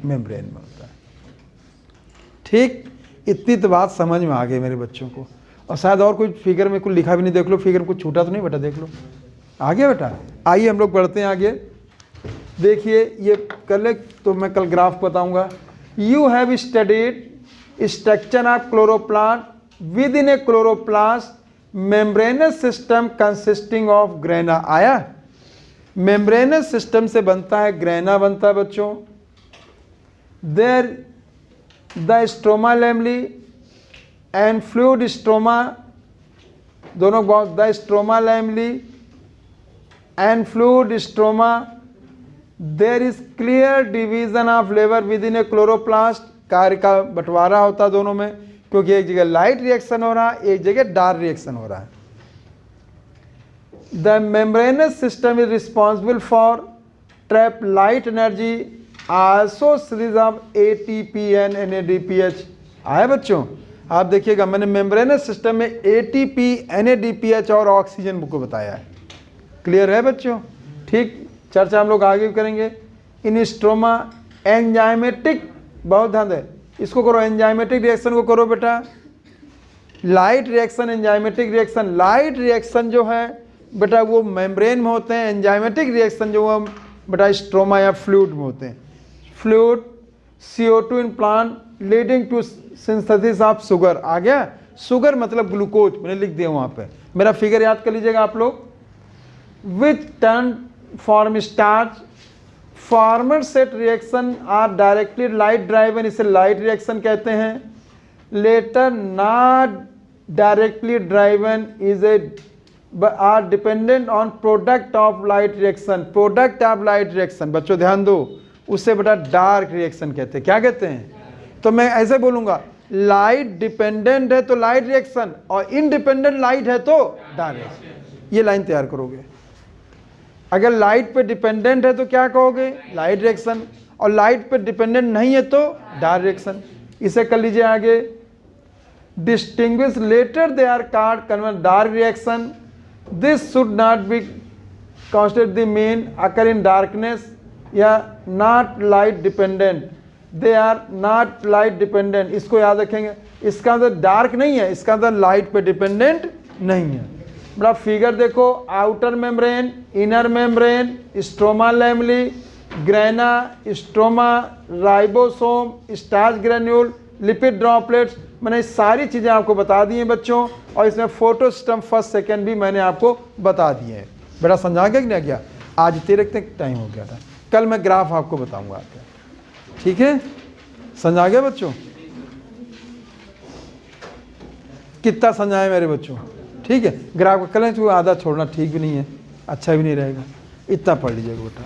मेम्ब्रेन में होता है। ठीक, इतनी तो बात समझ में आ गई मेरे बच्चों को। और शायद और कोई फिगर में कुछ लिखा भी नहीं, देख लो फिगर में कुछ छूटा तो नहीं बेटा, देख लो। आ गया बेटा? आइए हम लोग बढ़ते हैं आगे। देखिए ये कर ले तो मैं कल ग्राफ बताऊंगा। You have studied structure of chloroplast within a chloroplast membranous system consisting of grana. आया? मेम्ब्रेनस सिस्टम से बनता है ग्रेना, बनता है बच्चों। There the stroma lamellae and fluid stroma, दोनों the stroma lamellae and fluid stroma, there is clear division of labour within a chloroplast. कार्य का बंटवारा होता है दोनों में, क्योंकि एक जगह लाइट रिएक्शन हो रहा है, एक जगह डार्क रिएक्शन हो रहा है। The membranes system is responsible for trap light energy, also series of ATP and NADPH। आया बच्चों? आप देखिएगा मैंने मेम्ब्रेनस सिस्टम में ATP, NADPH और ऑक्सीजन को बताया है। क्लियर है बच्चों? ठीक, चर्चा हम लोग आगे करेंगे। इन स्ट्रोमा एंजाइमेटिक, बहुत ध्यान दे, इसको करो, एंजाइमेटिक रिएक्शन को करो बेटा। Light reaction, enzymatic reaction. Light reaction जो है बेटा वो मेम्ब्रेन में होते हैं, एंजाइमेटिक रिएक्शन जो है बेटा स्ट्रोमा या फ्लूइड में होते हैं। Fluid CO2 in plant leading to synthesis of sugar. आ गया? शुगर मतलब ग्लूकोज, मैंने लिख दिया वहाँ पे। मेरा फिगर याद कर लीजिएगा आप लोग। Which turn form starch, former set reaction are directly light driven, इसे लाइट रिएक्शन कहते हैं। Latter not directly driven is a are dependent on product of light reaction. Product of light reaction बच्चों ध्यान दो, उससे बेटा डार्क रिएक्शन कहते हैं। क्या कहते हैं? तो मैं ऐसे बोलूंगा, लाइट डिपेंडेंट है तो लाइट रिएक्शन, और इनडिपेंडेंट लाइट है तो डार्क रिएक्शन। ये लाइन तैयार करोगे। अगर लाइट पे डिपेंडेंट है तो क्या कहोगे? लाइट रिएक्शन, और लाइट पे डिपेंडेंट नहीं है तो डार्क रिएक्शन। इसे कर लीजिए आगे। Distinguish latter they are called convert dark reaction. This should not be considered the main occur in darkness या not light dependent. They are not light dependent, इसको याद रखेंगे। इसका अंदर डार्क नहीं है, इसका अंदर लाइट पे डिपेंडेंट नहीं है। बड़ा फिगर देखो, outer membrane, inner membrane, stroma lamellae, grana, stroma, ribosome, starch granule, lipid droplets. मैंने सारी चीज़ें आपको बता दी हैं बच्चों, और इसमें फोटो सिस्टम फर्स्ट सेकेंड भी मैंने आपको बता दिए हैं। बेटा समझा गया कि नहीं गया? आज तेरे टाइम हो गया था, कल मैं ग्राफ आपको बताऊंगा आपको। ठीक है, समझा गया बच्चों? कितना समझाए मेरे बच्चों? ठीक है, ग्राफ का कल आधा छोड़ना ठीक भी नहीं है, अच्छा भी नहीं रहेगा। इतना पढ़ लीजिएगा बेटा।